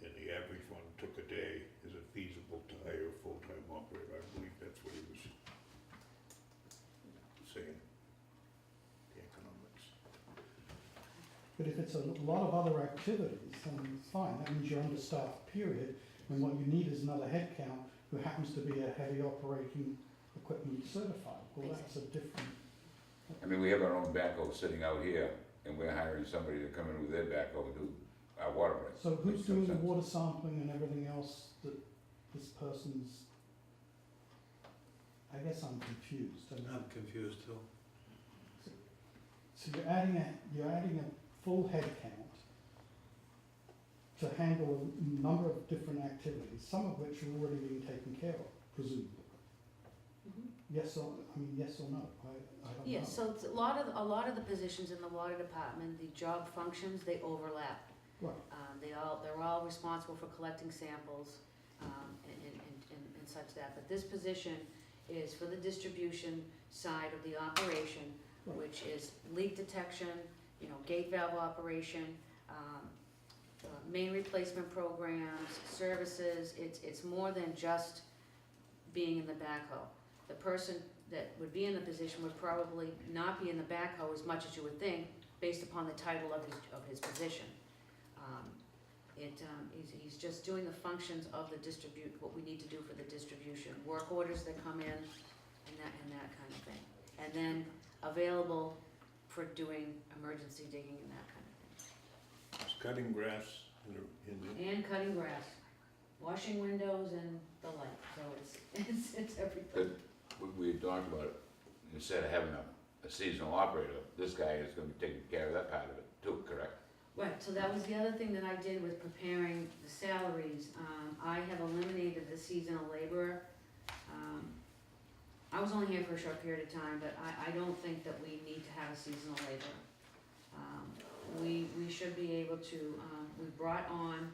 and the average one took a day, is it feasible to hire a full-time operator? I believe that's what he was saying, the economics. But if it's a lot of other activities, then it's fine, that means you're understaffed, period, and what you need is another headcount who happens to be a heavy operating equipment certified. Well, that's a different, I mean, we have our own backhoe sitting out here, and we're hiring somebody to come in with their backhoe and do our water breaks. so who's Makes no doing the sense. water sampling and everything else that this person's, I guess I'm confused. I mean, I'm confused too. so you're adding a full head count to handle a number of different activities, some of which are already being taken care of, presumably. Yes or no, I don't know. Yes, so it's a lot of the positions in the water department, the job functions, they overlap. Right. They're all responsible for collecting samples, and such that, but this position is for the distribution side of the operation, Right. which is leak detection, gate valve operation, main replacement programs, services. It's more than just being in the backhoe. The person that would be in the position would probably not be in the backhoe as much as you would think, based upon the title of his position. He's just doing the functions of what we need to do for the distribution, work orders that come in, and that kind of thing. And then available for doing emergency digging and that kind of Is cutting grass in the thing. And cutting grass, washing windows and the like, so it's everything. We had talked about it, instead of having a seasonal operator, this guy is gonna be taking care of that part of it too, correct? Right, so that was the other thing that I did with preparing the salaries. I have eliminated the seasonal laborer. I was only here for a short period of time, but I don't think that we need to have a seasonal laborer. We should be able to, we brought on,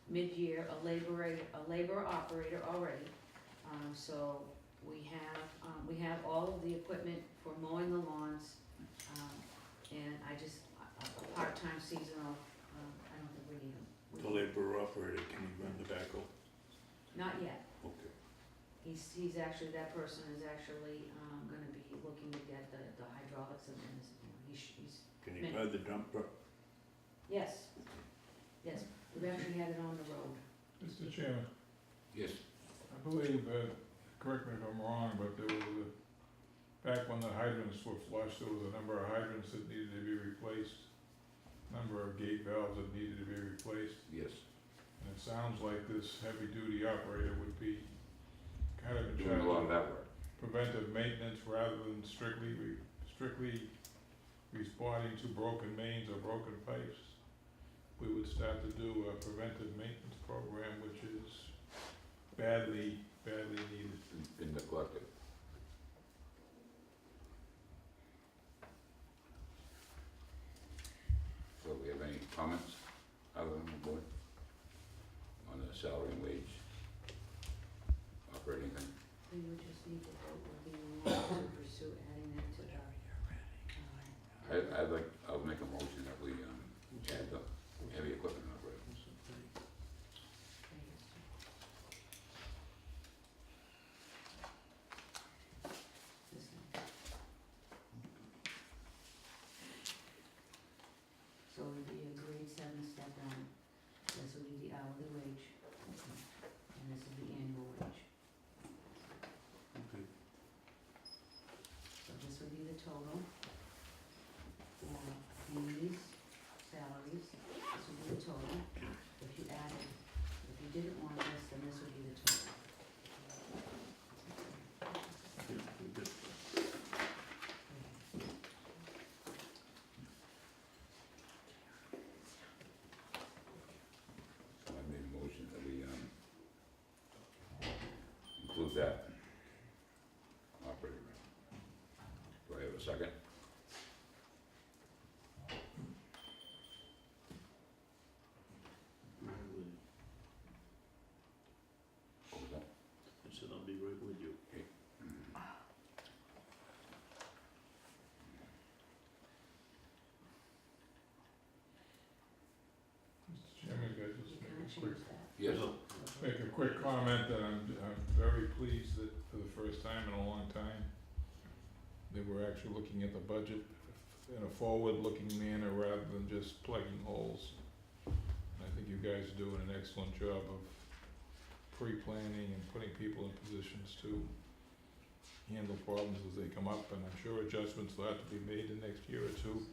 mid-year, a labor operator already. So we have all of the equipment for mowing the lawns, and a part-time seasonal, I don't think we need him. The labor operator, can he run the backhoe? Not yet. Okay. He's actually, that person is actually, gonna be looking to get the hydraulics and he's, Can he drive the dump truck? yes, we've actually had it on the road. Mr. Chairman, Yes. I believe, correct me if I'm wrong, but there was back when the hydrants were flushed, there was a number of hydrants that needed to be replaced, number of gate valves that needed to be replaced, Yes. and it sounds like this heavy-duty operator would be kind of in Doing charge a lot of of that work. preventive maintenance rather than strictly responding to broken mains or broken pipes. We would start to do a preventive maintenance program, which is badly needed. Been neglected. So we have any comments, other than the board, on the salary and wage operating thing? We would just need to vote whether you want to pursue adding that to the, I'll make a motion that we, add the heavy equipment operator. this one. include that. Operating. Do I have a second? What was that? I said I'll be right with you. Mr. Chairman, could I just You make can't a quick, change that. Yes, make a quick comment that I'm very pleased that for the first time in a long time, that we're actually looking at the budget in a forward-looking manner rather than just plugging holes. And I think you guys are doing an excellent job of pre-planning and putting people in positions to handle problems as they come up, and I'm sure adjustments will have to be made the next year or two.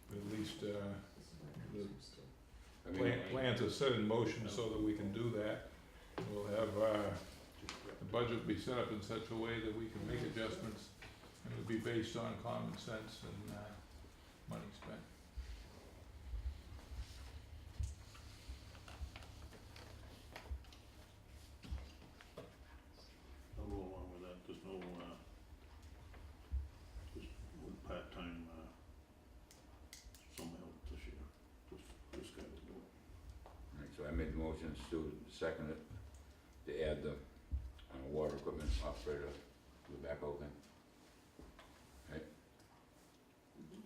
But at least, This is where it comes to. I mean, plans are set in motion so that we can do that. We'll have, the budget be set up in such a way that we can make adjustments, and it'll be based on common sense and, money spent. I'll go along with that, there's no, part-time, some help this year, this guy will do it. alright, so I made the motion, Stu seconded it, to add the, water equipment operator to the backhoe thing.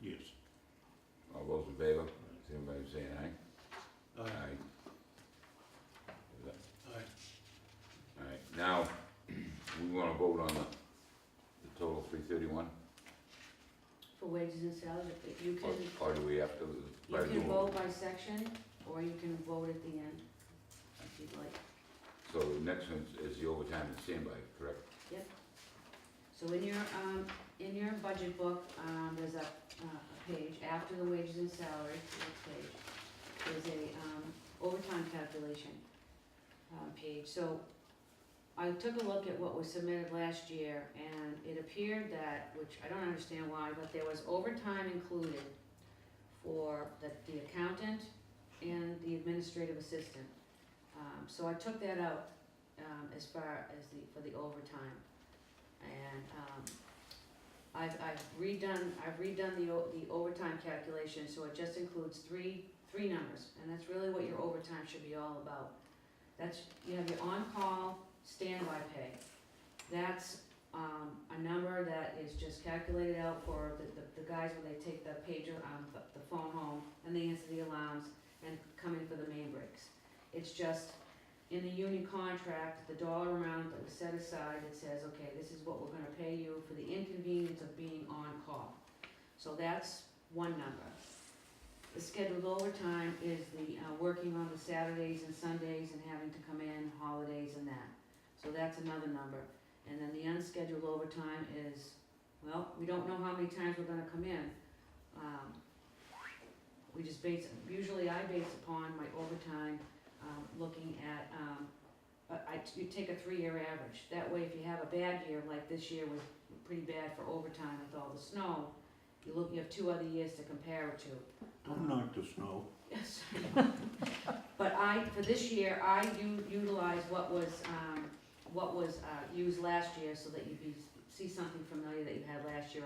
Yes. All those in favor, anybody saying aye? Aye. Is that- Aye. Alright, now, we wanna vote on the total 331, For wages and salaries, if you can, or do we have to? you can vote by section, or you can vote at the end, if you'd like. So the next one is the overtime and standby, correct? So in your budget book, there's a page, after the wages and salaries, the next page, there's a, overtime calculation, page. So I took a look at what was submitted last year, and it appeared that, which I don't understand why, but there was overtime included for the accountant and the administrative assistant. So I took that out, as far as for the overtime. And, I've redone the overtime calculation, so it just includes three numbers, and that's really what your overtime should be all about. That's, you have your on-call standby pay. That's, a number that is just calculated out for the guys when they take the pager, the phone home, and they answer the alarms and come in for the main breaks. It's just, in the union contract, the dollar amount that was set aside, it says, okay, this is what we're gonna pay you for the inconvenience of being on call. So that's one number. The scheduled overtime is the, working on the Saturdays and Sundays and having to come in, holidays and that. So that's another number. And then the unscheduled overtime is, well, we don't know how many times we're gonna come in. We just usually I base upon my overtime, looking at, you take a 3-year average. That way, if you have a bad year, like this year was pretty bad for overtime with all the snow, you have 2 other years to compare it to. Don't knock the snow. Yes. But for this year, I utilized what was used last year, so that you see something familiar that you had last year.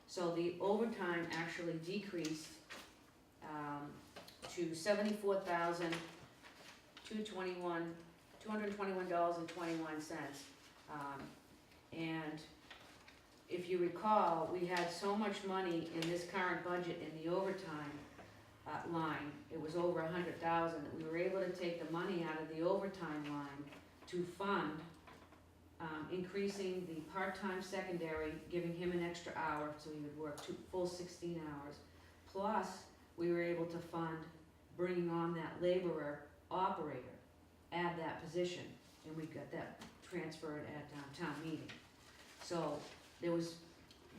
So the overtime actually decreased, to $221.21. And if you recall, we had so much money in this current budget in the overtime line, it was over $100,000, that we were able to take the money out of the overtime line to fund increasing the part-time secondary, giving him an extra hour, so he would work full 16 hours. Plus, we were able to fund bringing on that laborer operator, add that position, and we got that transferred at town meeting. So there was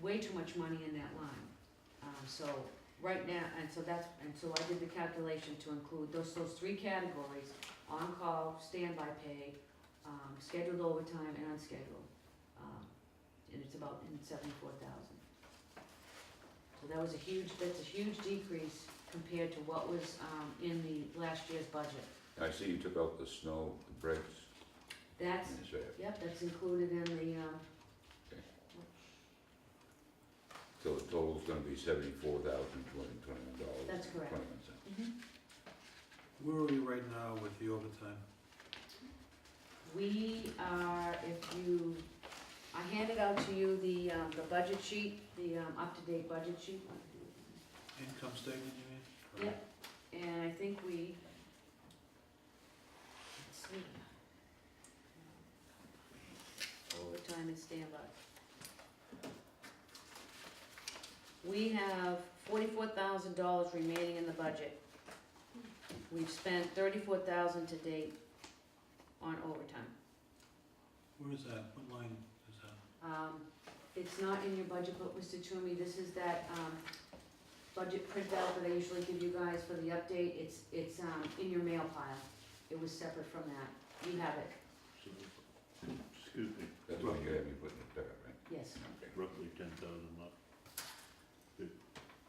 way too much money in that line. So right now, so I did the calculation to include those 3 categories: on-call, standby pay, scheduled overtime, and unscheduled. And it's about in 74,000. So that's a huge decrease compared to what was in the last year's budget. I see you took out the snow, the brakes. That's, administrative. yep, that's included in the, So the total's gonna be $74,221. That's correct. 21 cents. Where are we right now with the overtime? we are, I handed out to you the budget sheet, the up-to-date budget sheet. Income statement, you mean? Yep, and I think let's see. Overtime and standby. We have $44,000 remaining in the budget. We've spent $34,000 to date on overtime. Where is that? What line is that? It's not in your budget book, Mr. Toomey, this is that, budget printout that I usually give you guys for the update, it's in your mail pile. It was separate from that, you have it, Excuse me, That's what you have me putting it there, right? yes. Okay. roughly 10,000 left.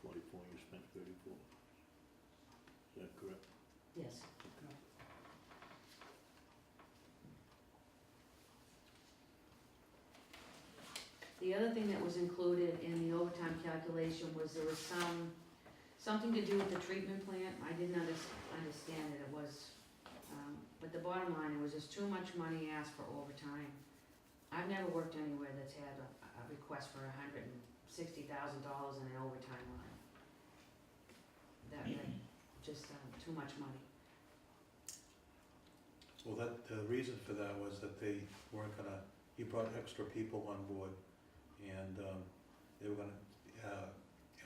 44, you spent 34. Is that correct? Yes. The other thing that was included in the overtime calculation was there was something to do with the treatment plant. I didn't understand it, but the bottom line, it was just too much money asked for overtime. I've never worked anywhere that's had a request for $160,000 in an overtime line. That, just, too much money. Well, the reason for that was that they weren't gonna, he brought extra people on board, and they were gonna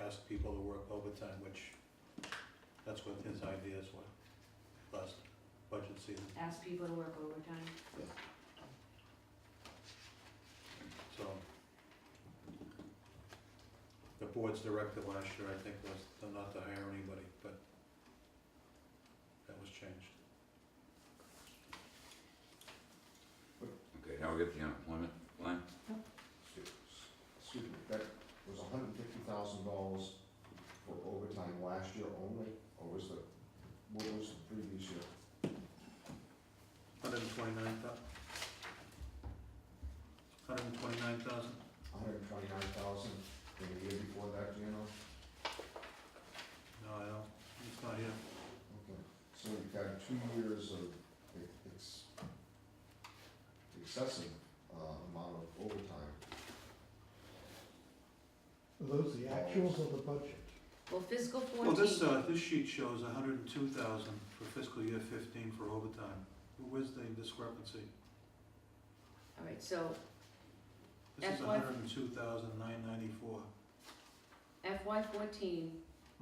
ask people to work overtime, which, that's what his ideas were, last budget season. Ask people to work overtime. So, the board's directive last year, I think, was not to hire anybody, but that was changed. Okay, now we get the unemployment line. Excuse me, that was $150,000 for overtime last year only, or was what was the previous year? 129,000. 129,000. 129,000, and the year before that, do you know? No, I don't, it's not here. Okay, so you've had 2 years of excessive amount of overtime. Are those the actuals or the budget? Well, fiscal Well, 14, this sheet shows 102,000 for fiscal year 15 for overtime. Where's the discrepancy? all right, so This is FY 102,994. FY 14,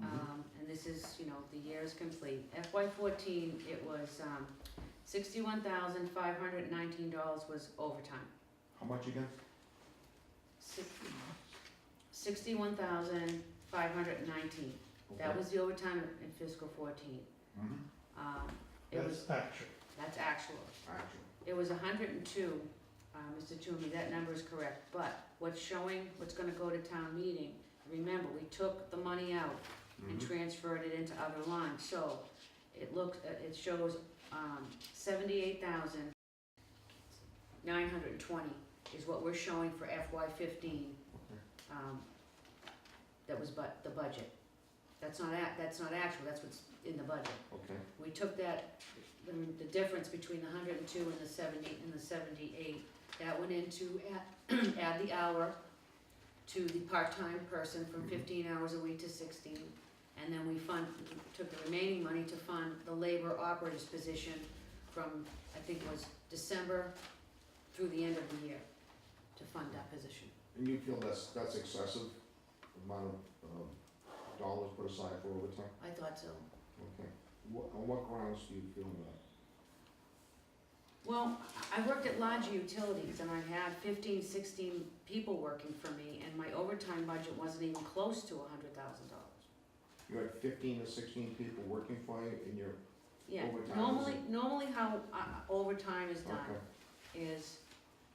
and this is, the year is complete. FY 14, it was, $61,519 was overtime. How much again? $61,519. That was the overtime in fiscal 14. It was, That's actual. that's actual. Actual. It was 102, Mr. Toomey, that number is correct, but what's gonna go to town meeting, remember, we took the money out and transferred it into other lines, so it shows, 78,920 is what we're showing for FY 15. That was the budget. That's not actual, that's what's in the budget. Okay. We took that, the difference between the 102 and the 70 and the 78, that went into add the hour to the part-time person from 15 hours a week to 16, and then we took the remaining money to fund the labor operator's position from, I think it was December through the end of the year, to fund that position. And you feel that's excessive, amount of dollars put aside for overtime? I thought so. Okay. On what grounds do you feel that? Well, I worked at larger utilities and I had 15, 16 people working for me, and my overtime budget wasn't even close to $100,000. You had 15 to 16 people working for you in your Yeah, overtime? normally how overtime is done Okay. is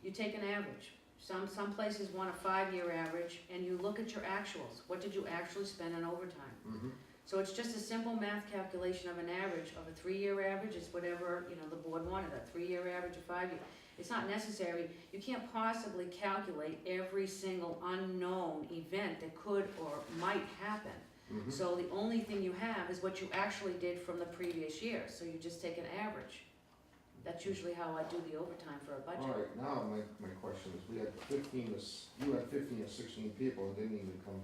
you take an average. Some places want a 5-year average, and you look at your actuals. What did you actually spend on overtime? So it's just a simple math calculation of an average of a 3-year average. It's whatever, the board wanted, a 3-year average, a 5-year. It's not necessary, you can't possibly calculate every single unknown event that could or might happen. Mhm. So the only thing you have is what you actually did from the previous year, so you just take an average. That's usually how I do the overtime for a budget. All right, now my question is, we had you had 15 or 16 people and didn't even come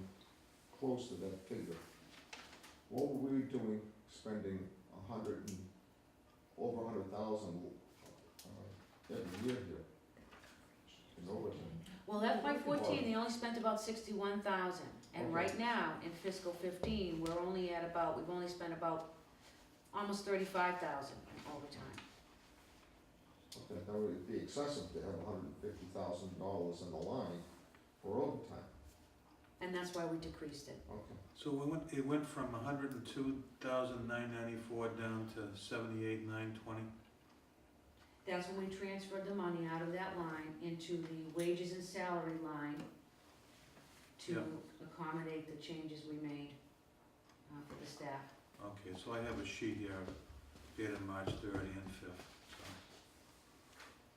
close to that figure. What were we doing, spending over 100,000 every year here in overtime? Well, FY14, they only spent about 61,000, and Okay. right now, in fiscal 15, we've only spent about almost 35,000 in overtime. Okay, that would be excessive to have $150,000 in the line for overtime. And that's why we decreased it. Okay. So it went from 102,994 down to 78,920. That's when we transferred the money out of that line into the wages and salary line to Yeah. accommodate the changes we made for the staff. Okay, so I have a sheet here dated March 30 and 5th, so.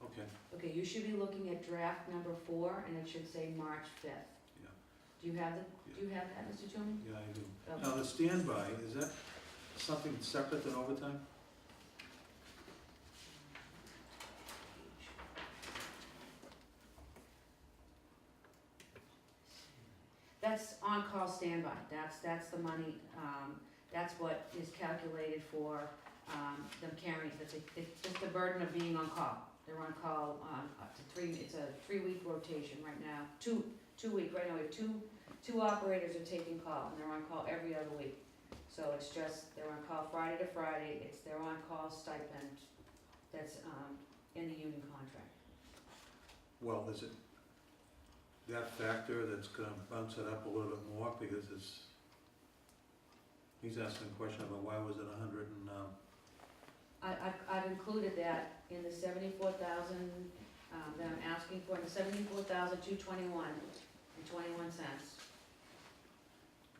Okay, Okay, you should be looking at draft number 4, and it should say March 5th. Yeah. Do you have that, Mr. Toomey? yeah, I do. Okay. Now, the standby, is that something separate than overtime? That's on-call standby, that's the money, that's what is calculated for, them carrying, it's just the burden of being on call. They're on call, up to it's a 3-week rotation right now, two week, right now we have two operators are taking call, and they're on call every other week. So it's just, they're on call Friday to Friday, it's their on-call stipend that's, in the union contract. Well, is it that factor that's gonna bounce it up a little bit more, because he's asking a question about why was it 100 and, I've included that in the 74,000, that I'm asking for, in the 74,221.21.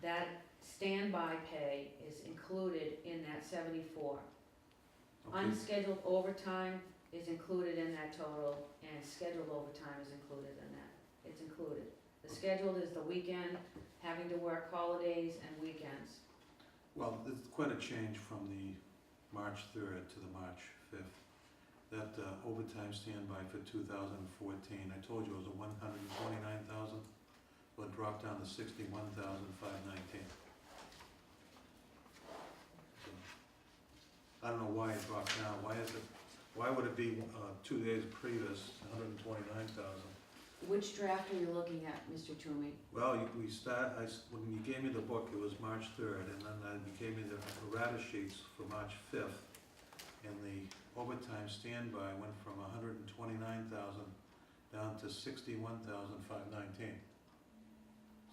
That standby pay is included in that 74. okay, Unscheduled overtime is included in that total, and scheduled overtime is included in that. It's included. The scheduled is the weekend, having to work holidays and weekends. well, it's quite a change from the March 3rd to the March 5th. That overtime standby for 2014, I told you it was a 129,000, well, it dropped down to 61,519. So, I don't know why it dropped down, why would it be 2 days previous, 129,000? Which draft are you looking at, Mr. Toomey? Well, when you gave me the book, it was March 3rd, and then you gave me the errata sheets for March 5th, and the overtime standby went from 129,000 down to 61,519.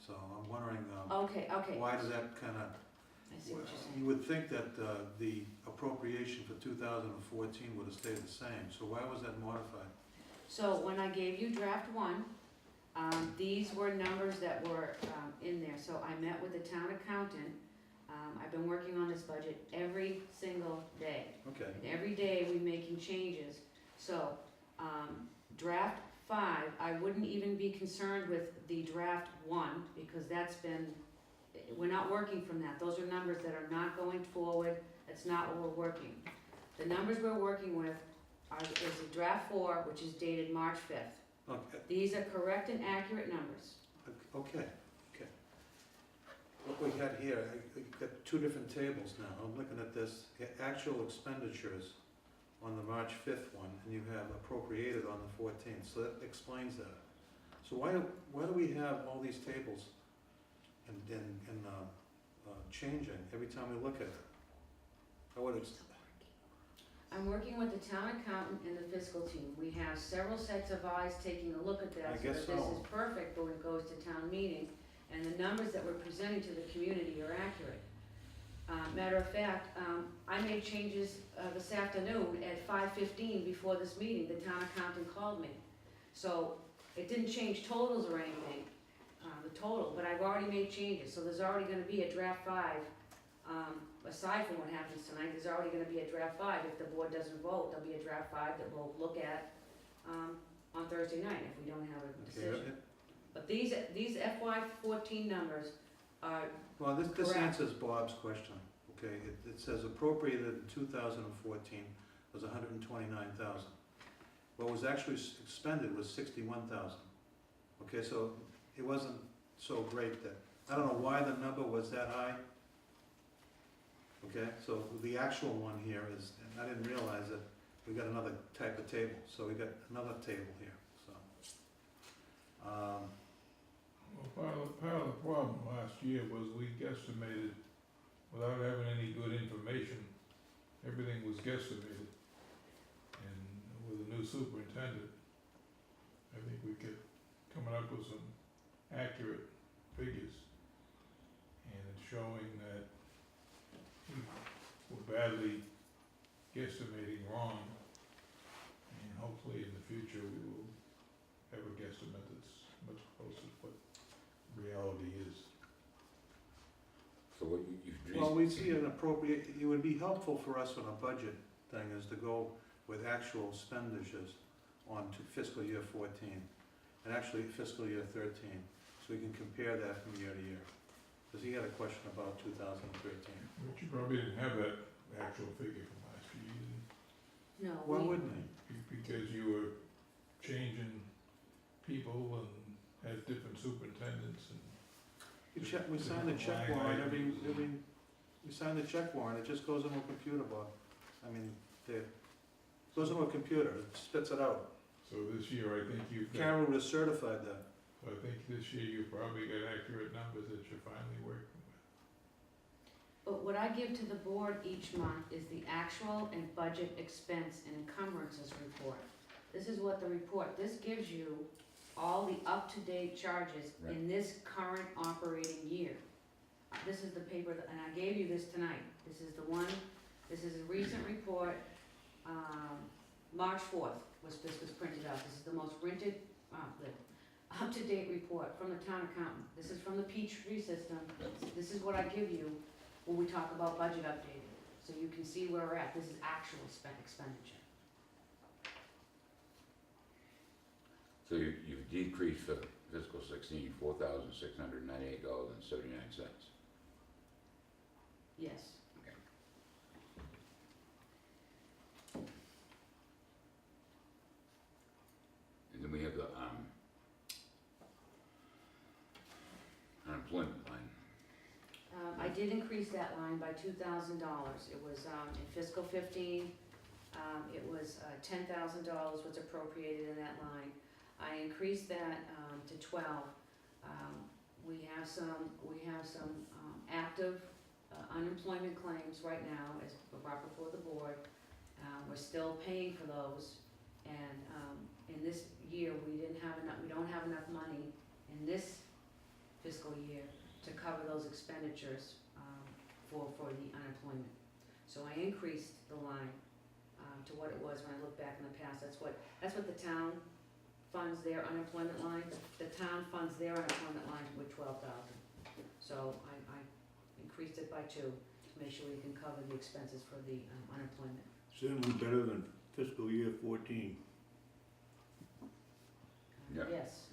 So I'm wondering, Okay. why does that kinda, I see what you're saying. you would think that the appropriation for 2014 would have stayed the same, so why was that modified? So when I gave you draft 1, these were numbers that were in there. So I met with the town accountant. I've been working on this budget every single day. Okay, And every day we're making changes. So draft 5, I wouldn't even be concerned with the draft 1 because we're not working from that. Those are numbers that are not going forward. That's not what we're working. The numbers we're working with is the draft 4, which is dated March 5th. okay, These are correct and accurate numbers. okay. What we got here, I got 2 different tables now. I'm looking at this, actual expenditures on the March 5th one, and you have appropriated on the 14th, so that explains that. So why do we have all these tables and changing every time we look at it? I'm working with the town accountant and the fiscal team. We have several sets of eyes taking a look at that I so guess that this so. is perfect when it goes to town meeting. And the numbers that we're presenting to the community are accurate. Matter of fact, I made changes this afternoon at 5:15 before this meeting. The town accountant called me. So it didn't change totals or anything, the total, but I've already made changes. So there's already gonna be a draft 5. Aside from what happens tonight, there's already gonna be a draft 5. If the board doesn't vote, there'll be a draft 5 that we'll look at on Thursday night if we don't have a Okay, decision. But these FY14 numbers are, well, this Correct. answers Bob's question, okay? It says appropriated in 2014 was 129,000. What was actually expended was 61,000. Okay, so it wasn't so great that, I don't know why the number was that high. Okay, so the actual one here is, and I didn't realize that we got another type of table, so we got another table here, so. Well, part of the problem last year was we guesstimated, without having any good information, everything was guesstimated. And with a new superintendent, I think we could coming up with some accurate figures. And it's showing that we were badly guesstimating wrong. And hopefully in the future, we will have a guesstimate that's much closer to what reality is. So what you've. Well, we see an appropriate, it would be helpful for us on a budget thing is to go with actual expenditures on to fiscal year 14, and actually fiscal year 13, so we can compare that from year to year. Because he had a question about 2013. But you probably didn't have that actual figure from last year, you didn't? no, Why we, wouldn't he? Because you were changing people and had different superintendents and. We signed a check warrant we signed a check warrant, it just goes into a computer, Bob. I mean, it goes into a computer, it spits it out. So this year, I think you've got, Carol would have certified that. I think this year you probably got accurate numbers that you're finally working with. but what I give to the board each month is the actual and budget expense and encumbrances report. This is what the report, this gives you all the up-to-date charges in this current operating year. This is the paper, and I gave you this tonight. This is the one, this is a recent report, March 4th this was printed out. This is the most printed, the up-to-date report from the town accountant. This is from the Peachtree system. This is what I give you when we talk about budget updating, so you can see where we're at. This is actual expenditure. So you've decreased for fiscal 16, $4,698.79. Yes. Okay. And then we have the unemployment line. I did increase that line by $2,000. It was, in fiscal 15, it was $10,000 was appropriated in that line. I increased that to 12. We have some active unemployment claims right now as brought before the board. We're still paying for those, and in this year we don't have enough money in this fiscal year to cover those expenditures for the unemployment. So I increased the line to what it was when I look back in the past. That's what the town funds their unemployment line. The town funds their unemployment line with 12,000. So I increased it by 2 to make sure we can cover the expenses for the unemployment. Certainly better than fiscal year 14. Yeah. Yes.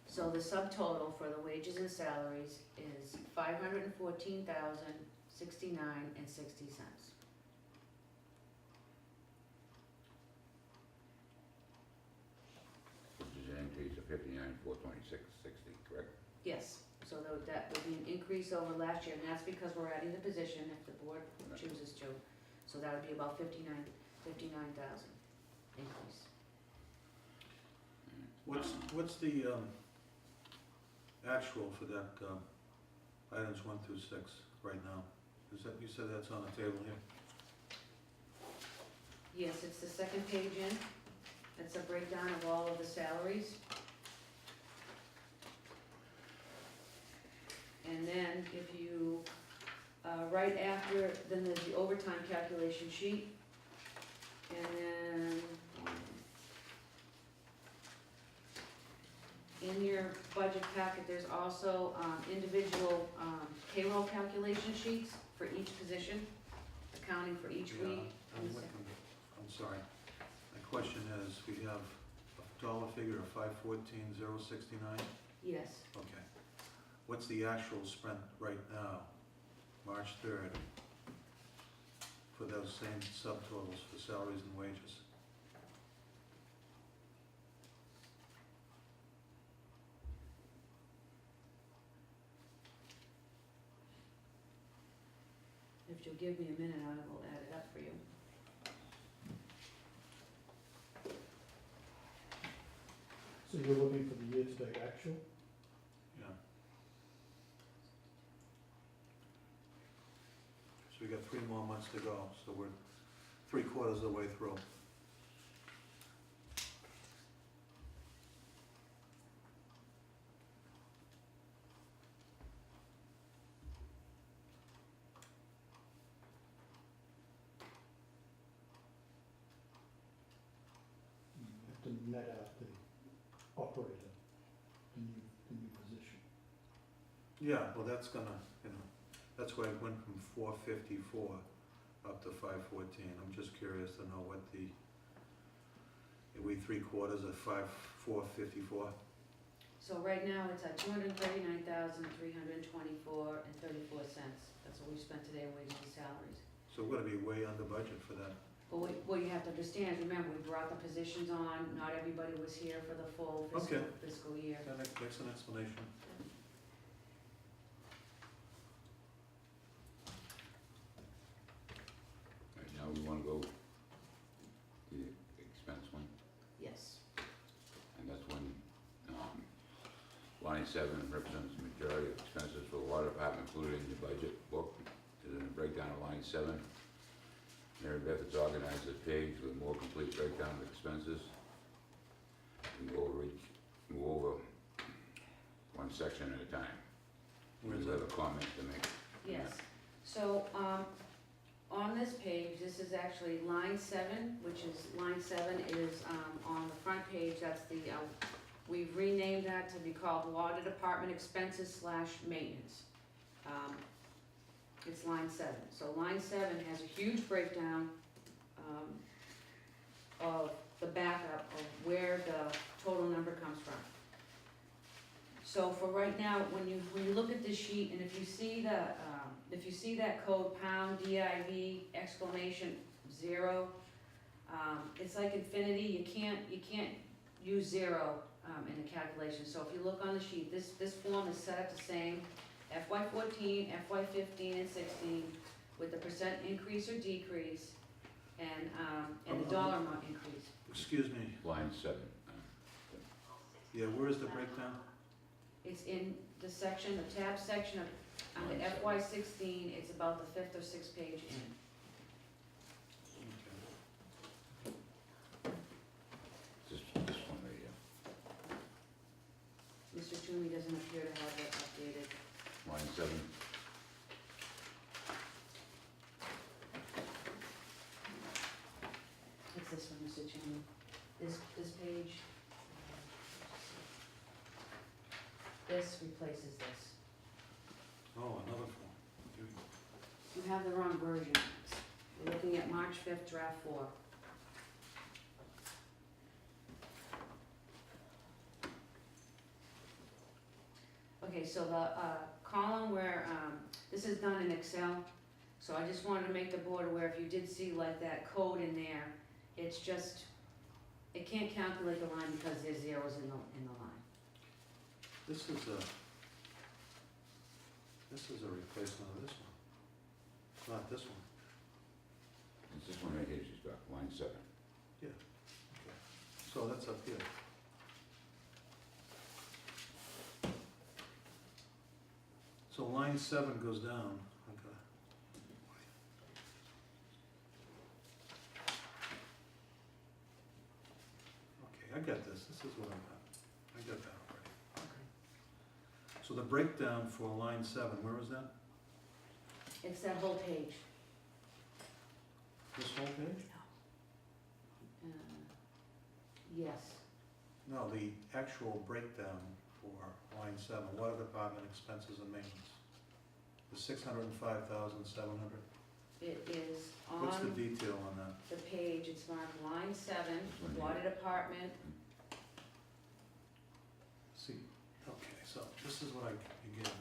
So the subtotal for the wages and salaries is $514,069.60. Which is an increase of $59,426.60, correct? Yes, so that would be an increase over last year, and that's because we're adding the position if the board chooses to. So that would be about 59,000 increase. What's the actual for that, items 1 through 6 right now? Is that, you said that's on the table here? Yes, it's the second page in. It's a breakdown of all of the salaries. And then if you, right after, then there's the overtime calculation sheet. And then in your your budget packet, there's also, individual, payroll calculation sheets for each position, accounting for each Yeah, week. I'm looking, I'm sorry. My question is, we have a dollar figure of 514,069. Yes, Okay. What's the actual spent right now, March 3rd, for those same subtotals for salaries and wages? if you'll give me a minute, I will add it up for you. So you're looking for the year-to-date actual? Yeah. So we got 3 more months to go, so we're 3/4 of the way through. You have to net out the operator, the new position. Yeah, well, that's gonna, that's why it went from 454 up to 514. I'm just curious to know what are we 3/4 of 454? So right now, it's at $239,324.34. That's what we spent today in wages and salaries. So we're gonna be way under budget for that. But what you have to understand is, remember, we brought the positions on, not everybody was here for the full Okay. fiscal year. That's an explanation. Right now, we wanna go the expense one, Yes. and that's when, line 7 represents the majority of expenses for the water department included in the budget book. There's a breakdown of line 7. Mary Beth has organized the page with a more complete breakdown of expenses. We can go over one section at a time. Where's You have that? a comment to make. Yes. So, on this page, this is actually line 7, which is, line 7 is, on the front page, that's the, we've renamed that to be called Water Department Expenses / Maintenance. It's line 7. So line 7 has a huge breakdown, of the backup of where the total number comes from. So for right now, when you look at this sheet, and if you see that code pound div exclamation 0, it's like infinity. You can't use 0 in the calculation. So if you look on the sheet, this form is set up the same, FY14, FY15, and 16, with the percent increase or decrease, and the dollar amount increase. Excuse me, Line 7. yeah, where is the breakdown? It's in the section, the tab section of, under FY16, it's about the 5th or 6th page in. Okay. This one right here. Mr. Toomey doesn't appear to have it updated. Line 7. It's this one, Mr. Toomey. This page. This replaces this. Oh, another form. You have the wrong version. We're looking at March 5th, draft 4. Okay, so the column where, this is done in Excel, so I just wanted to make the board aware, if you did see like that code in there, it's just, it can't calculate the line because there's zeros in the line. This is a replacement of this one, not this one. It's this one right here she's got, line 7. Okay. So that's up here. So line 7 goes down, okay. Okay, I got this, this is what I got. I got that already. Okay. So the breakdown for line 7, where is that? It's that whole page. This whole page? Yes. No, the actual breakdown for line 7, water department expenses and maintenance. The 605,700. It is What's the on detail on that? the page, it's marked line 7, Mhm. water department. See, okay, so this is what you gave me.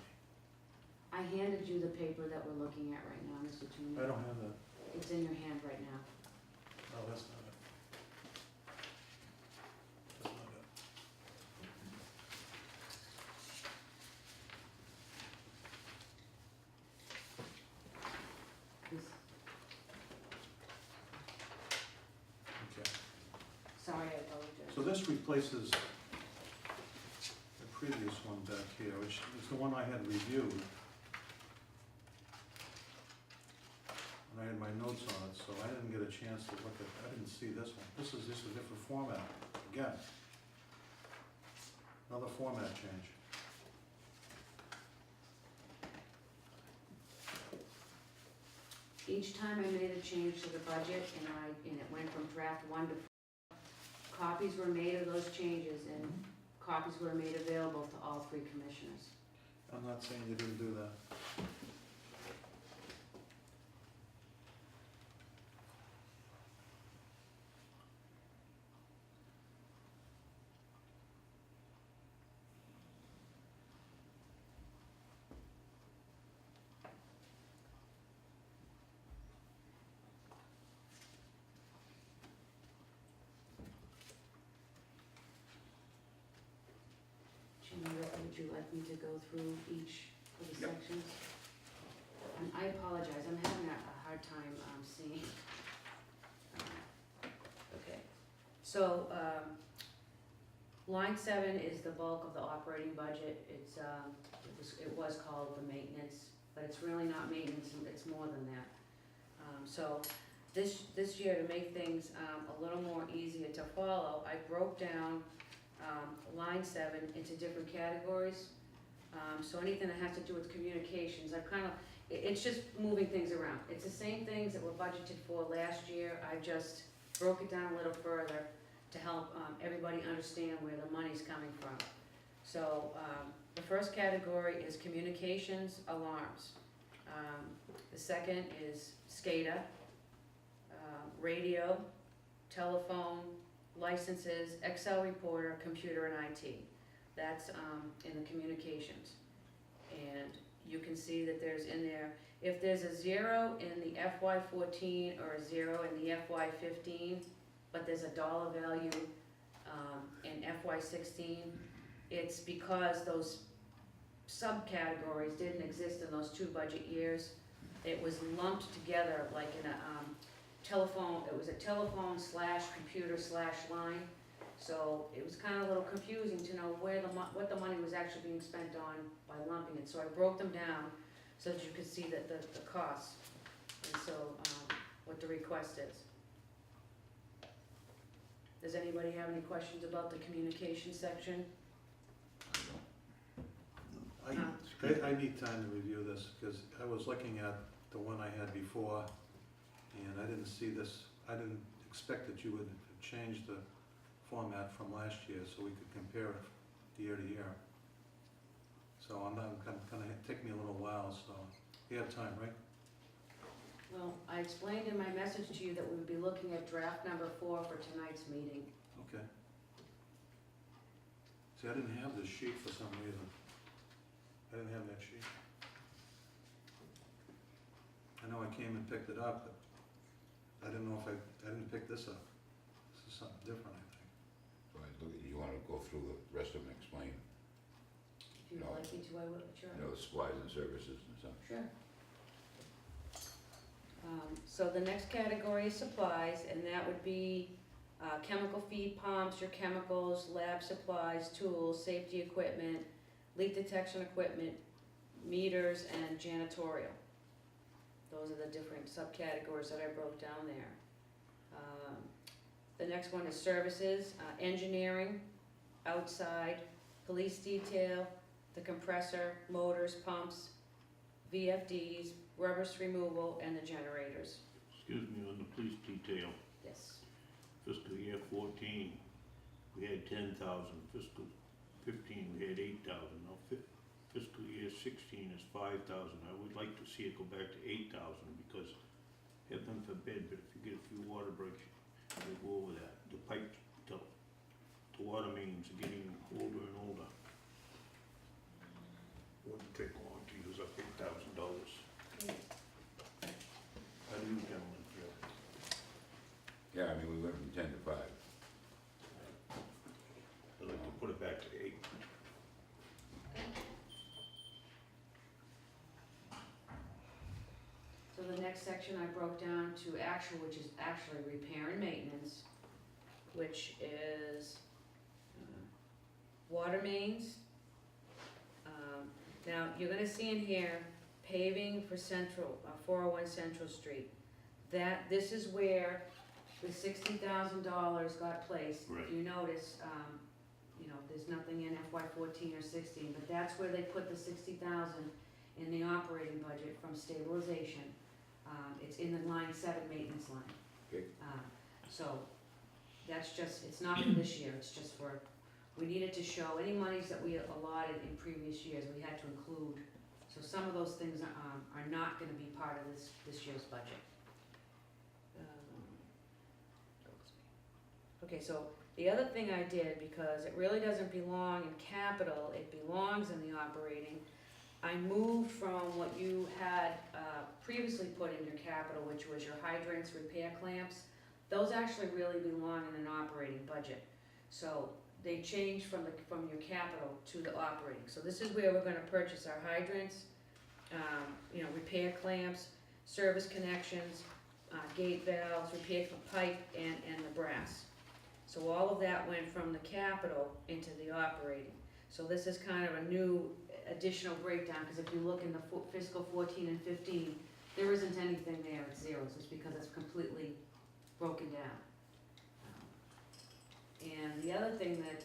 I handed you the paper that we're looking at right now, Mr. Toomey. I don't have that. It's in your hand right now. Oh, that's not it. That's not it. This- Okay. Sorry, I apologize. So this replaces the previous one back here, which is the one I had reviewed. And I had my notes on it, so I didn't get a chance to look at, I didn't see this one. This is just a different format, again. Another format change. Each time I made a change to the budget and it went from draft 1 to 4, copies were made of those changes and copies were made available to all 3 commissioners. I'm not saying you didn't do that. Janita, would you like me to go through each of the sections? And I apologize, I'm having a hard time seeing. Okay, so line 7 is the bulk of the operating budget. It was called the maintenance, but it's really not maintenance, it's more than that. So this year, to make things a little more easier to follow, I broke down line 7 into different categories. So anything that has to do with communications, it's just moving things around. It's the same things that were budgeted for last year. I just broke it down a little further to help everybody understand where the money's coming from. So the first category is communications alarms. The second is SCADA, radio, telephone, licenses, Excel reporter, computer, and IT. That's in the communications. And you can see that there's in there, if there's a 0 in the FY14 or a 0 in the FY15, but there's a dollar value in FY16, it's because those subcategories didn't exist in those 2 budget years. It was lumped together like in a telephone, it was a telephone / computer / line. So it was kind of a little confusing to know what the money was actually being spent on by lumping it. So I broke them down so that you could see that the costs, and so what the request is. Does anybody have any questions about the communication section? I need time to review this, because I was looking at the one I had before, and I didn't see this, I didn't expect that you would change the format from last year, so we could compare it year to year. So I'm not, gonna take me a little while, so you have time, right? Well, I explained in my message to you that we would be looking at draft number 4 for tonight's meeting. Okay. See, I didn't have this sheet for some reason. I didn't have that sheet. I know I came and picked it up, but I didn't know if I didn't pick this up. This is something different, I think. So you wanna go through the rest of them, explain, If you'd No. like me to, I would, sure. supplies and services and stuff. Sure. So the next category is supplies, and that would be chemical feed pumps, your chemicals, lab supplies, tools, safety equipment, leak detection equipment, meters, and janitorial. Those are the different subcategories that I broke down there. The next one is services, engineering, outside, police detail, the compressor, motors, pumps, VFDs, rubbish removal, and the generators. Excuse me, on the police detail, Yes. fiscal year 14, we had 10,000, fiscal 15, we had 8,000, now fiscal year 16 is 5,000. I would like to see it go back to 8,000 because heaven forbid, but if you get a few water breaks, you go over that. The pipe, the water mains are getting older and older. Wouldn't take long to use up $8,000. How do you gentlemen feel? Yeah, I mean, we went from 10 to 5. I'd like to put it back to 8. So the next section I broke down to actual, which is actually repair and maintenance, which is water mains. Now, you're gonna see in here paving for Central, 401 Central Street. This is where the $60,000 got placed. Right. If you notice, you know, there's nothing in FY 14 or 16, but that's where they put the 60,000 in the operating budget from stabilization. It's in the line 7 maintenance line. Okay. So, that's just, it's not for this year, it's just for, we needed to show any monies that we allotted in previous years, we had to include. So some of those things are not gonna be part of this year's budget. Okay, so the other thing I did, because it really doesn't belong in capital, it belongs in the operating, I moved from what you had previously put in your capital, which was your hydrants, repair clamps. Those actually really belong in an operating budget. So they changed from your capital to the operating. So this is where we're gonna purchase our hydrants, you know, repair clamps, service connections, gate valves, repair for pipe, and the brass. So all of that went from the capital into the operating. So this is kind of a new additional breakdown, because if you look in the fiscal 14 and 15, there isn't anything there, it's zeros, it's because it's completely broken down. And the other thing that,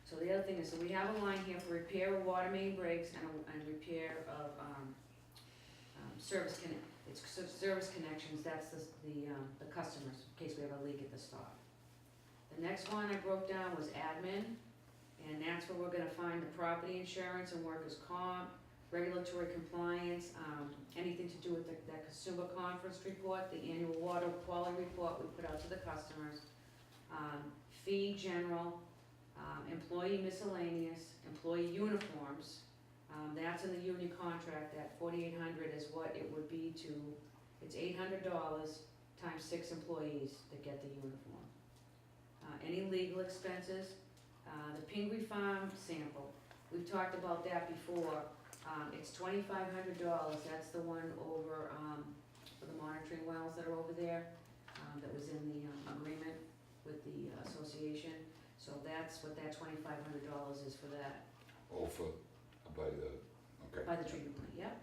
so the other thing is, so we have a line here for repair of water main breaks and repair of service connections, that's the customers, in case we have a leak at the stop. The next one I broke down was admin, and that's where we're gonna find the property insurance and workers' comp, regulatory compliance, anything to do with that consumer conference report, the annual water quality report we put out to the customers, fee general, employee miscellaneous, employee uniforms, that's in the union contract, that $4,800 is what it would be to, it's $800 times 6 employees that get the uniform. Any legal expenses, the Pingree Farm sample, we've talked about that before, it's $2,500, that's the one over, for the monitoring wells that are over there, that was in the agreement with the association, so that's what that $2,500 is for that. Oh, by the, okay. By the treatment plant, yep.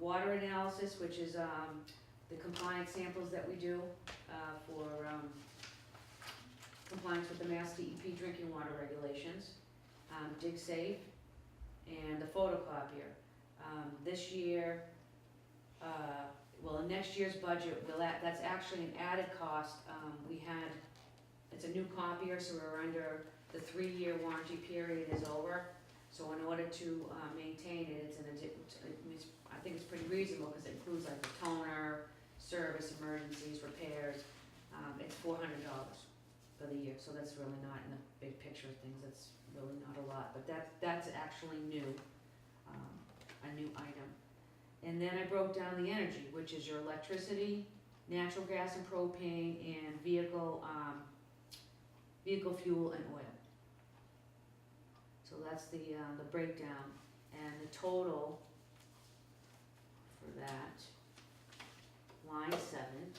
Water analysis, which is the compliance samples that we do for compliance with the Mass DEP drinking water regulations, dig safe, and the photocopier. This year, well, in next year's budget, that's actually an added cost. It's a new copier, so we're under, the 3-year warranty period is over. So in order to maintain it, I think it's pretty reasonable, because it includes like the toner, service, emergencies, repairs. It's $400 for the year, so that's really not, in the big picture of things, that's really not a lot. But that's actually new, a new item. And then I broke down the energy, which is your electricity, natural gas and propane, and vehicle fuel and oil. So that's the breakdown, and the total for that, line 7,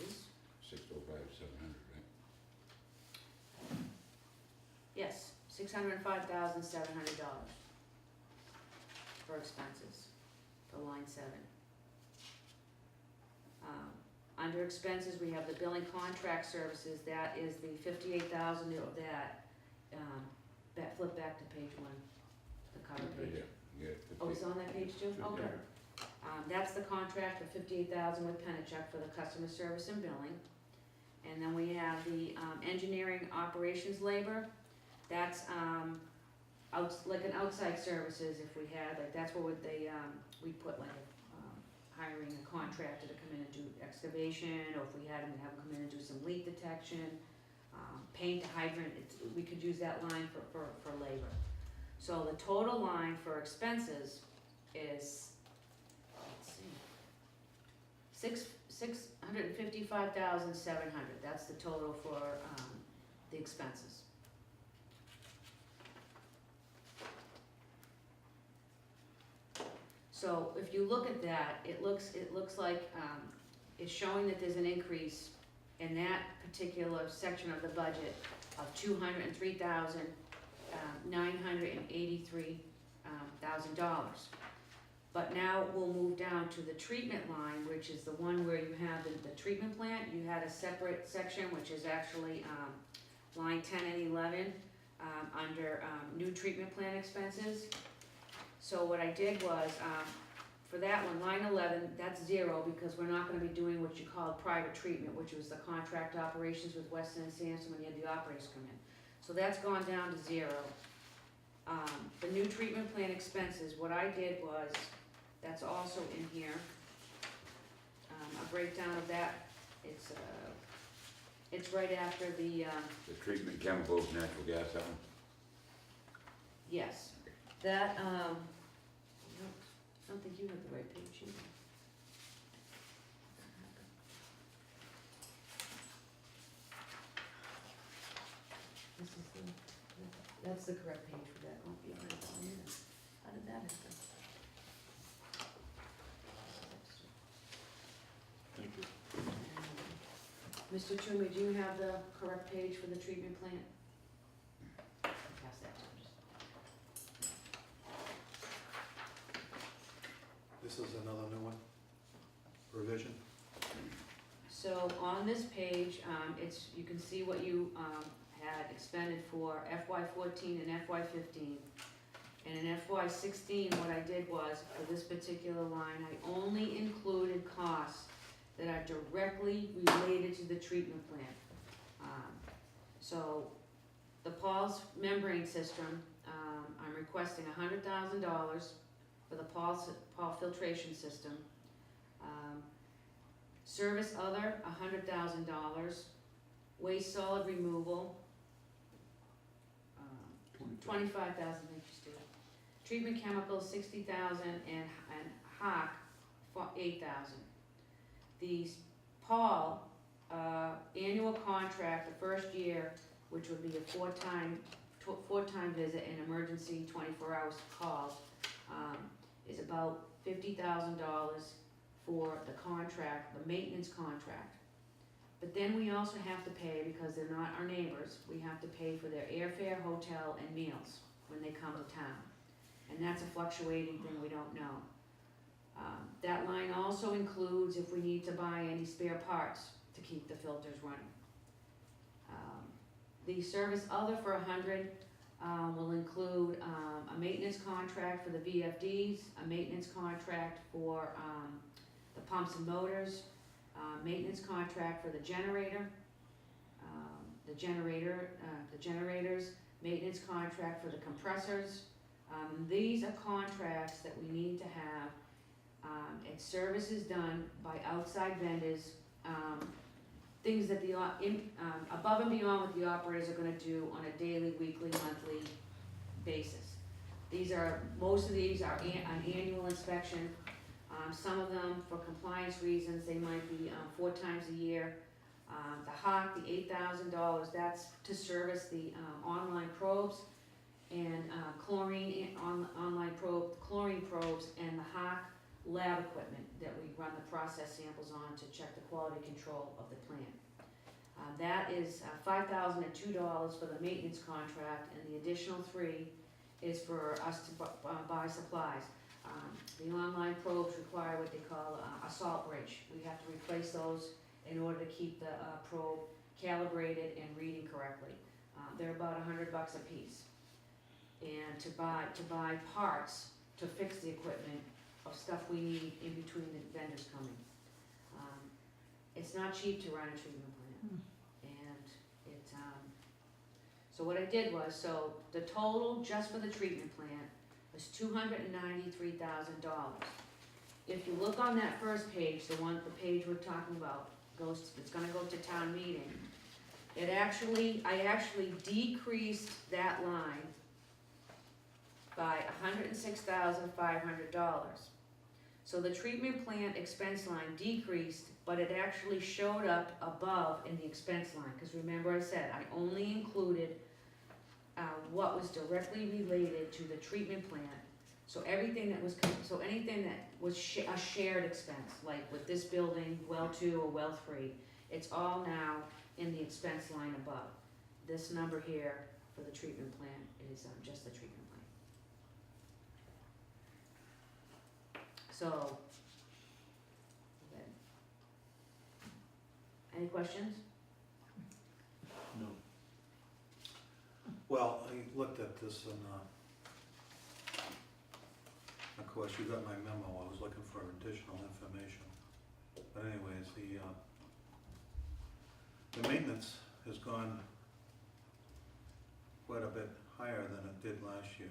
is, 605, 700, right? yes, $605,700 for expenses, for line 7. Under expenses, we have the billing contract services, that is the $58,000 of that. Flip back to page 1, the cover Right page. here. Yeah, Oh, it's on that page too? Oh, good. That's the contract for $58,000 with Penachuk for the customer service and billing. And then we have have the, engineering operations labor. That's, like an outside services if we had, like, that's what would they, we put like, hiring a contractor to come in and do excavation, or if we had them, have them come in and do some leak detection, paint a hydrant, we could use that line for labor. So the total line for expenses is, let's see, $655,700, that's the total for, the expenses. So if you look at that, it looks like, it's showing that there's an increase in that particular section of the budget of $203,983,000. But now we'll move down to the treatment line, which is the one where you have the treatment plant. You had a separate section, which is actually, line 10 and 11, under, new treatment plant expenses. So what I did was, for that one, line 11, that's zero, because we're not gonna be doing what you call private treatment, which was the contract operations with Weston and Sampson when you had the operators come in. So that's gone down to zero. The new treatment plant expenses, what I did was, that's also in here, a breakdown of that. It's right after the, The treatment chemicals, natural gas, that one? yes, that, I don't think you have the right page either. This is that's the correct page for that, won't be on it either. How did that happen? Thank you. Mr. Toomey, do you have the correct page for the treatment plant? Pass that to him. This is another new one, revision. So on this page, you can see what you, had expended for FY14 and FY15. And in FY16, what I did was, for this particular line, I only included costs that are directly related to the treatment plant. So the Paul's membrane system, I'm requesting $100,000 for the Paul filtration system. Service other, $100,000. Waste solid removal, $25,000, thank you, Steve. Treatment chemicals, $60,000, and HOC, $8,000. The Paul, annual contract, the first year, which would be a four-time visit and emergency 24 hours calls, is about $50,000 for the contract, the maintenance contract. But then we also have to pay, because they're not our neighbors, we have to pay for their airfare, hotel, and meals when they come to town. And that's a fluctuating thing, we don't know. That line also includes if we need to buy any spare parts to keep the filters running. The service other for $100 will include a maintenance contract for the VFDs, a maintenance contract for the pumps and motors, maintenance contract for the generator, the generators, maintenance contract for the compressors. These are contracts that we need to have. It's services done by outside vendors, things that above and beyond what the operators are gonna do on a daily, weekly, monthly basis. Most of these are an annual inspection. Some of them, for compliance reasons, they might be 4 times a year. The HOC, the $8,000, that's to service the online probes and chlorine online probe, chlorine probes, and the HOC lab equipment that we run the process samples on to check the quality control of the plant. That is $5,002 for the maintenance contract, and the additional $3,000 is for us to buy supplies. The online probes require what they call a salt bridge. We have to replace those in order to keep the probe calibrated and reading correctly. They're about $100 a piece. And to buy parts to fix the equipment of stuff we need in between the vendors coming. It's not cheap to run a treatment plant. And So what I did was, so the total just for the treatment plant was $293,000. If you look on that first page, the page we're talking about, it's gonna go to town meeting. I actually decreased that line by $106,500. So the treatment plant expense line decreased, but it actually showed up above in the expense line, because remember I said I only included what was directly related to the treatment plant. So anything that was a shared expense, like with this building, well 2 or well 3, it's all now in the expense line above. This number here for the treatment plant is just the treatment plant. So, okay. Any questions? No. Well, I looked at this and, of course, you got my memo, I was looking for additional information. But anyways, the maintenance has gone quite a bit higher than it did last year.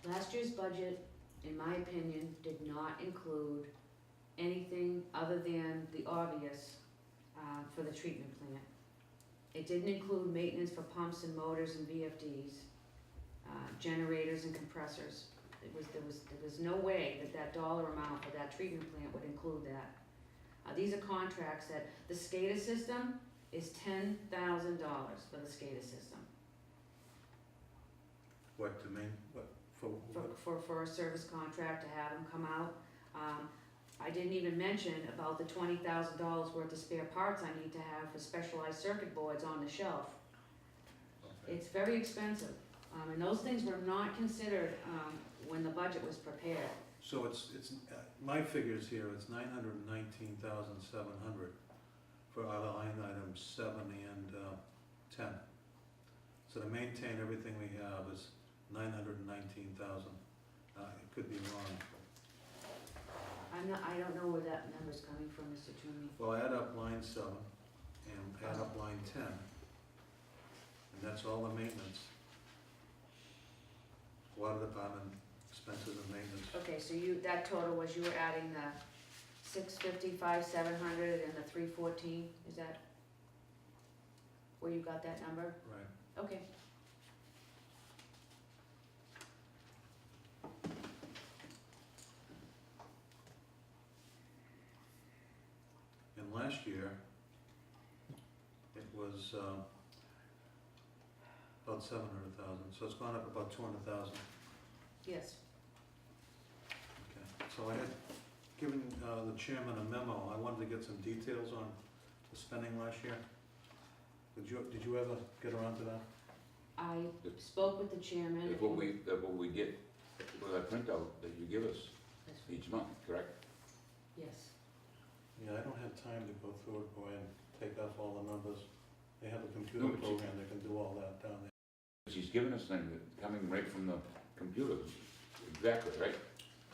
Last year's budget, in my opinion, did not include anything other than the obvious for the treatment plant. It didn't include maintenance for pumps and motors and VFDs, generators and compressors. There was no way that dollar amount for that treatment plant would include that. These are contracts that the SCADA system is $10,000 for the SCADA system. What For a service contract to have them come out. I didn't even mention about the $20,000 worth of spare parts I need to have for specialized circuit boards on the shelf. It's very expensive, and those things were not considered when the budget was prepared. So it's my figures here, it's $919,700 for other line items 7 and 10. So to maintain everything we have is $919,000. It could be wrong. I don't know where that number's coming from, Mr. Toomey. Well, add up line 7 and add up line 10, and that's all the maintenance. Water department expenses and maintenance. Okay, so that total was, you were adding the 650, 700, and the 314, is that where you got that number? Right. Okay. And last year, it was about 700,000, so it's gone up about 200,000. Yes. Okay. So I had given the chairman a memo. I wanted to get some details on the spending last year. Did you ever get around to that? I spoke with the chairman. That's what we get with our printout that you give us each month, correct? Yes. Yeah, I don't have time to go through it, go in, take off all the numbers. They have a computer No, but you- program that can do all that down there. She's given us things that coming right from the computer, exactly, right?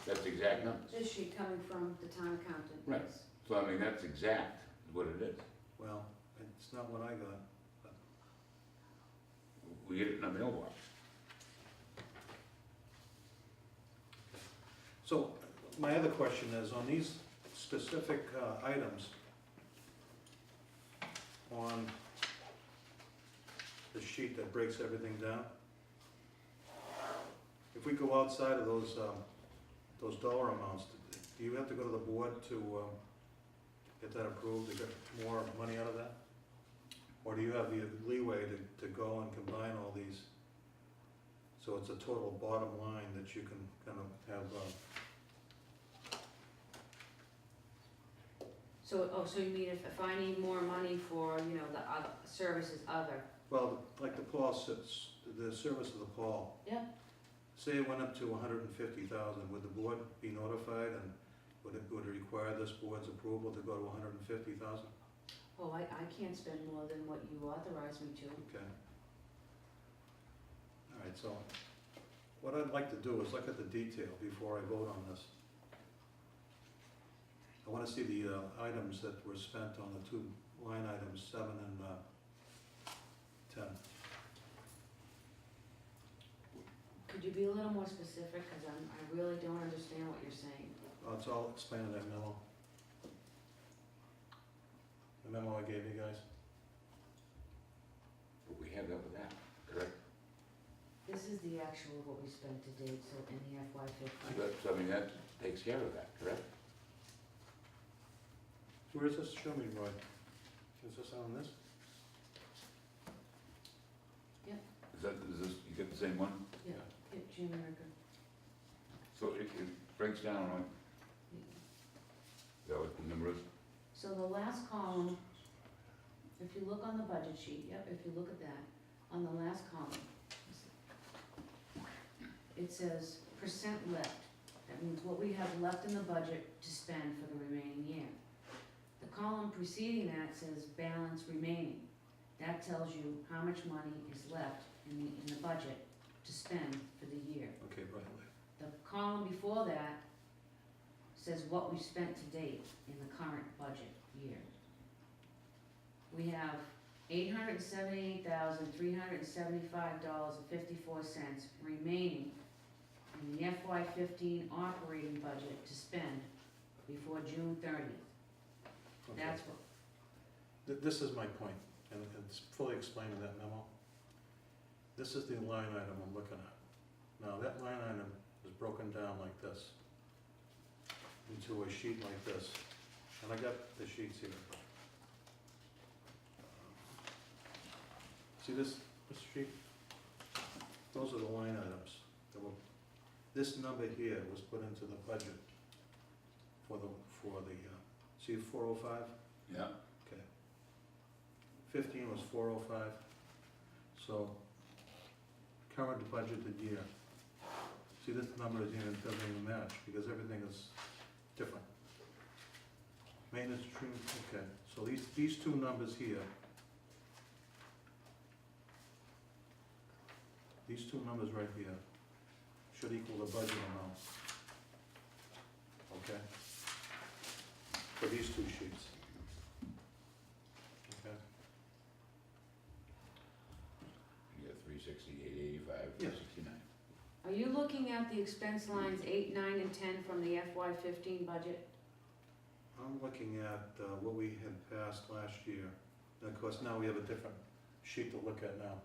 That's exact numbers. This sheet coming from the town accountant, Right. yes. So I mean, that's exact, is what it is. Well, it's not what I got. We get it in a mailbox. So, my other question is, on these specific items, on the sheet that breaks everything down, if we go outside of those dollar amounts, do you have to go to the board to get that approved, to get more money out of that? Or do you have the leeway to go and combine all these, so it's a total bottom line that you can kind of have, So you mean if I need more money for, the other services other? well, like the Paul, the service of the Paul. Yeah. Say it went up to 150,000, would the board be notified, and would it require this board's approval to go to 150,000? Oh, I can't spend more than what you authorized me to. Okay. All right, so what I'd like to do is look at the detail before I vote on this. I want to see the items that were spent on the two line items, 7 and 10. be a little more specific, cause I really don't understand what you're saying. Well, it's all explained in that memo. The memo I gave you guys. But we have that with that, correct? This is the actual what we spent to date, so in the FY fifteen. So, I mean, that takes care of that, correct? Where is this? Show me, Roy. Is this on this? Is this, you get the same one? Yeah, June record. So it breaks down on, is that what the number is? So the last column, if you look on the budget sheet, yep, if you look at that, on the last column, it says percent left. That means what we have left in the budget to spend for the remaining year. The column preceding that says balance remaining. That tells you how much money is left in the budget to spend for the year. Okay, by the way. The column before that says what we've spent to date in the current budget year. We have $878,375.54 remaining in the FY '15 operating budget to spend before June 30th. Okay. That's what, This is my point, and it's fully explained in that memo. This is the line item I'm looking at. Now, that line item is broken down like this, into a sheet like this, and I got the sheets here. See this sheet? Those are the line items. This number here was put into the budget for the, see 405? Yeah. Okay. 15 was 405, so current budgeted year. See, this number doesn't even match because everything is different. Maintenance, okay, so these two numbers here, these two numbers right here should equal the budget amount. Okay? For these two sheets. Okay? You got 360, 885, Yes. 69. are you looking at the expense lines 8, 9, and 10 from the FY '15 budget? I'm looking at what we had passed last year. And of course, now we have a different sheet to look at now.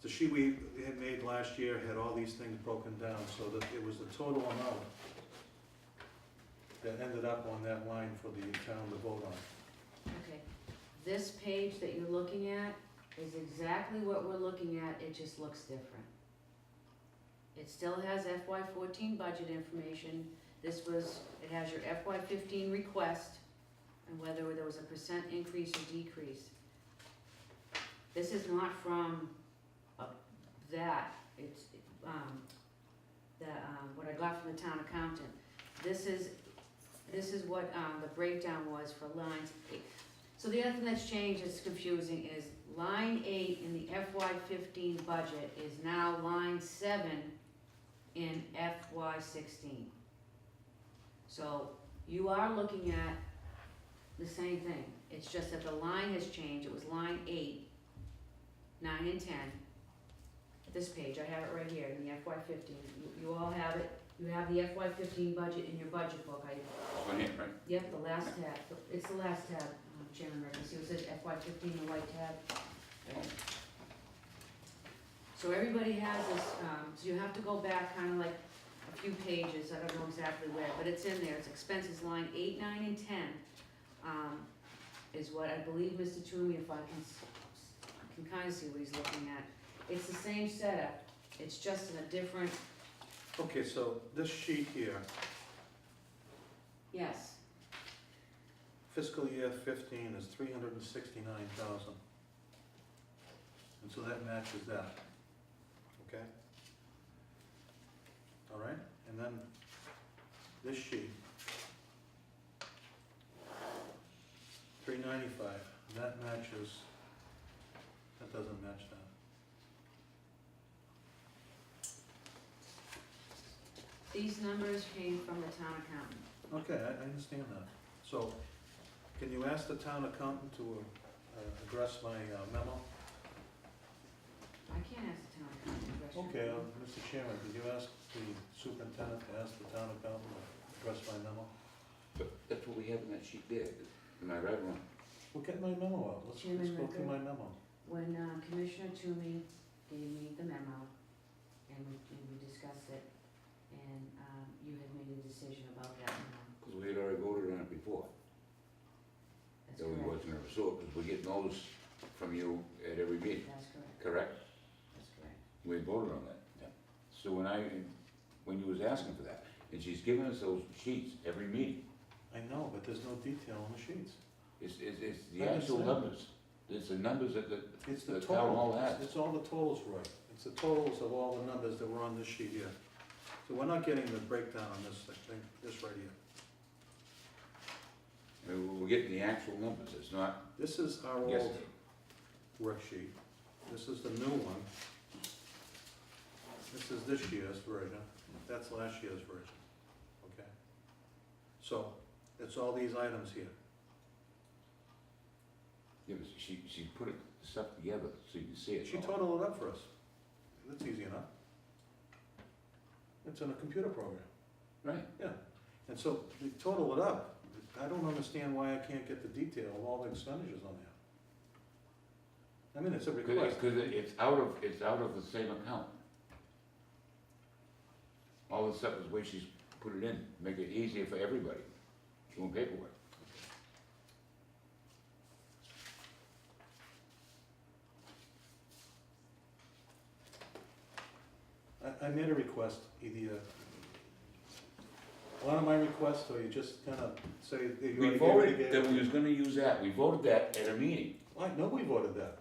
The sheet we had made last year had all these things broken down, so that it was the total amount that ended up on that line for the town to vote on. Okay, this page that you're looking at is exactly what we're looking at, it just looks different. It still has FY '14 budget information, it has your FY '15 request, and whether there was a percent increase or decrease. This is not from that, it's, what I got from the town accountant. This is what, the breakdown was for lines 8. So the other thing that's changed, that's confusing, is line 8 in the FY '15 budget is now line 7 in FY '16. So you are looking at the same thing, it's just that the line has changed, it was line 8, 9 and 10. This page, I have it right here in the FY '15, you all have it, you have the FY '15 budget in your budget book, This one here, right? Yep, the last tab, it's the last tab, Chairman Rickman, see what it says FY '15, the white tab? So everybody has this, so you have to go back kind of like a few pages, I don't know exactly where, but it's in there, it's expenses line 8, 9, and 10, is what I believe Mr. Toomey, if I can kind of see what he's looking at. It's the same setup, it's just in a different, Okay, so this sheet here, yes, fiscal year 15 is 369,000. And so that matches that, okay? All right, and then this sheet, 395, that matches, that doesn't match that. these numbers came from the town accountant. Okay, I understand that. So, can you ask the town accountant to address my memo? I can't ask the town accountant the question. Okay, Mr. Chairman, did you ask the superintendent to ask the town accountant to address my memo? But that's what we have in that sheet there, am I right or wrong? Well, get my memo out, let's Chairman go through Ricker? my memo. When Commissioner Toomey gave me the memo, and we discussed it, and you had made a decision about that memo. Because we had already voted on it before, That's that we correct. wasn't gonna pursue it, because we're getting those from you at every meeting, That's correct, correct? that's correct. We voted on that. So when you was asking for that, and she's giving us those sheets every meeting, I know, but there's no detail on the sheets. it's the I actual understand. numbers. It's the numbers that It's the the town hall total, has. it's all the totals, Roy. It's the totals of all the numbers that were on this sheet here. So we're not getting the breakdown on this thing, this right here. We're getting the actual numbers, it's not This is our old yesterday. worksheet. This is the new one. This is this year's version. That's last year's version. Okay? So, it's all these items here. Yeah, but she put it, stuff together so you can see it. She all. totaled it up for us. That's easy enough. It's in a computer program. Right. And so, we total it up. I don't understand why I can't get the detail of all the expenditures on there. I mean, it's a request. Because it's out of the same account. All the stuff is the way she's put it in, make it easier for everybody, doing paperwork. I made a request, either one of my requests, or you just kinda say that you We already gave it voted again. that we was gonna use that, we voted that at a meeting. I know we voted that.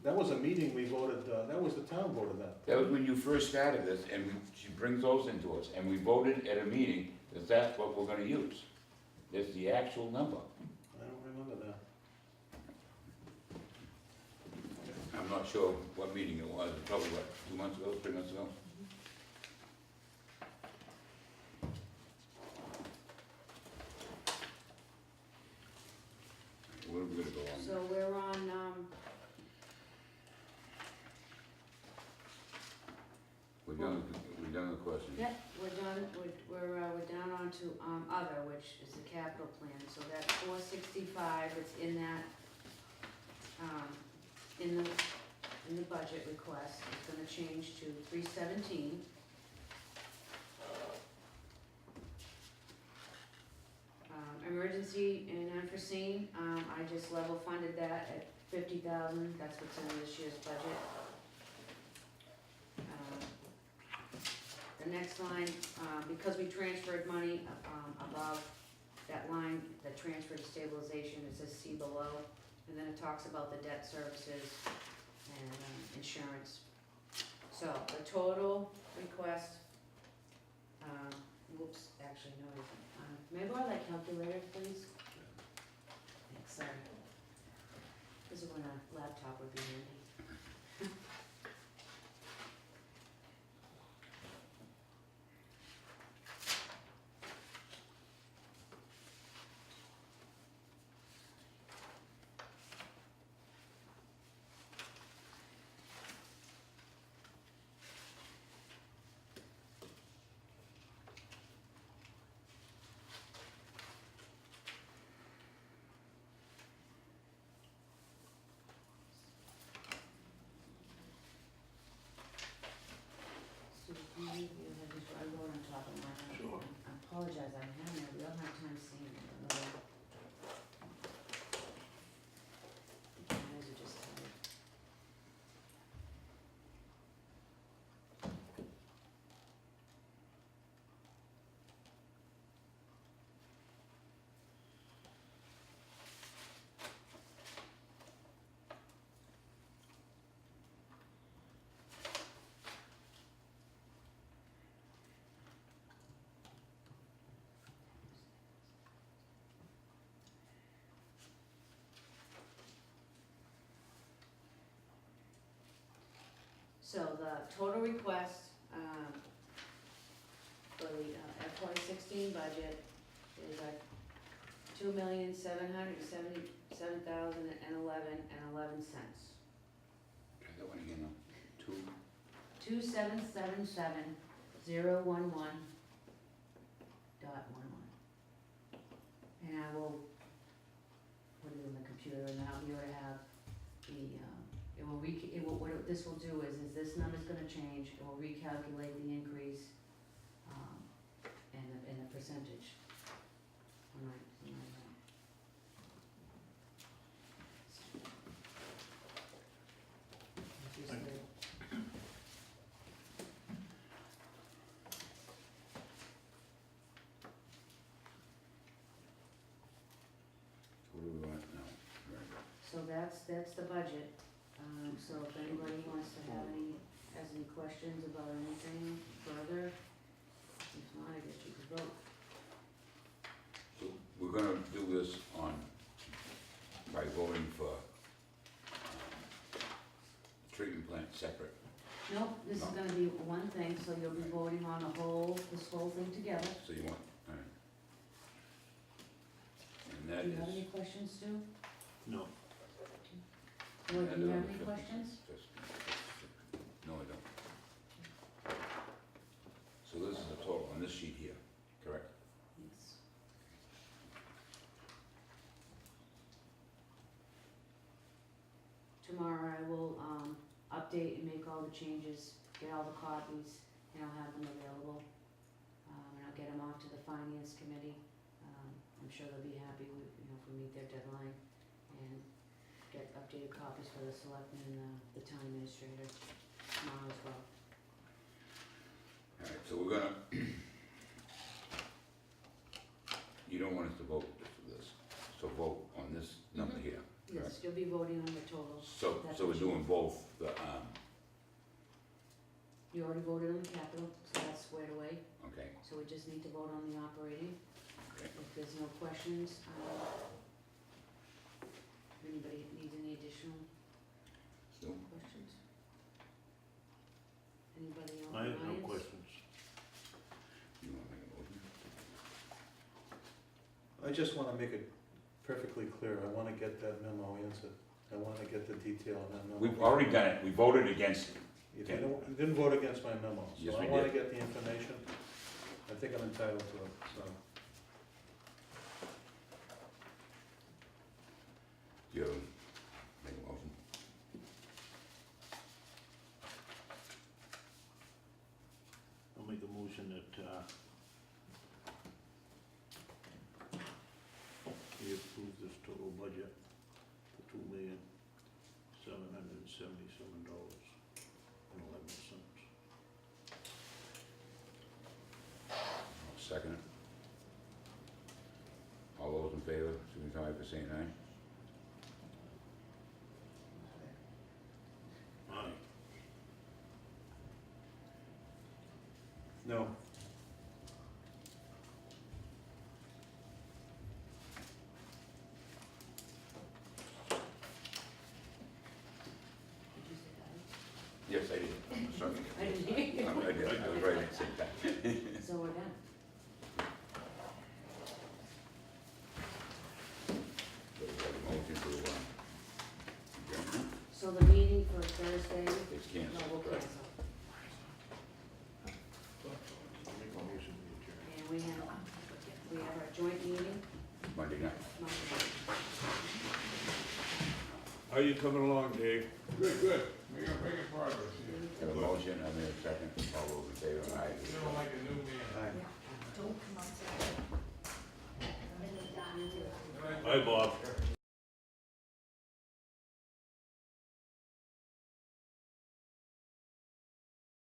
That was a meeting we voted, that was the town voted that. That was when you first started this, and she brings those into us, and we voted at a meeting that that's what we're gonna use. That's the actual number. I don't remember that. I'm not sure what meeting it was, probably what, 2 months ago, 3 months ago? Where are we gonna go on? So we're on, We're done with the questions. yeah, we're done, we're down on to, other, which is the capital plan, so that's 465, it's in that, in the budget request, it's gonna change to 317. Emergency and unforeseen, I just level funded that at 50,000, that's what's in this year's budget. The next line, because we transferred money, above that line, the transfer to stabilization, it says see below, and then it talks about the debt services and, insurance. So, the total request, whoops, actually, no, it isn't. May I borrow that calculator, please? Thanks, sorry. This is when a laptop would be handy. So, do you have this, I wrote on top of mine. Sure. I apologize, I'm having a real hard time seeing it. My eyes are just tired. So the total request, for the FY16 budget is at $2,777,011.11. that one again now? 2777.11. And I will put it in the computer and then I'll be able to have what this will do is this number's gonna change, it will recalculate the increase, and the percentage. Alright, Thank you. What do we want now? Right. So that's the budget. So if anybody wants to has any questions about anything further, if not, I guess you could vote. So we're gonna do this by voting for treatment plant separate. Nope, this is No. gonna be one thing, so you'll be voting on this whole thing together. So you want, alright. And that Do you have is. any questions, Stu? No. Lloyd, do you Add have on any the questions? No, I don't. So this is the total on this sheet here, correct? Yes. Tomorrow I will, update and make all the changes, get all the copies, and I'll have them available. And I'll get them off to the finance committee. I'm sure they'll be happy with, if we meet their deadline, and get updated copies for the selectmen and the town administrator tomorrow as well. Alright, so we're gonna, you don't want us to vote for this, so vote on this number Mhm. here. Yes, you'll be voting on the totals. So, That's so we're what you- doing both the, You already voted on the capital, so that's squared away, okay, so we just need to vote on the operating. okay. If there's no questions, if anybody needs any additional So, questions? Anybody else? I have no questions. you wanna make a motion? I just wanna make it perfectly clear, I wanna get that memo answered. I wanna get the detail on that memo. We've already done it, we voted against it. You didn't vote against my memo, Yes, so we I wanna did. get the information. I think I'm entitled to it, so. You make a motion? I'll make a motion that, we approve this total budget for $2,777.11. I'll second it. All those in favor, signify by saying aye. Aye. No. Did you say that? Yes, I did, I'm sorry. I didn't hear you. I did, I was right at the same time. So we're done. So we have a motion to, adjourn. So the meeting for Thursday, It's no, canceled, we'll correct? cancel. Make a motion to adjourn. And we have our joint meeting Monday night. Monday. How you coming along, Dave? Good, good, making progress here. Have a motion, I'm in a second, all those in favor, aye. Feeling like a new man. Aye. Don't come outside. Good night, Bye, Bob.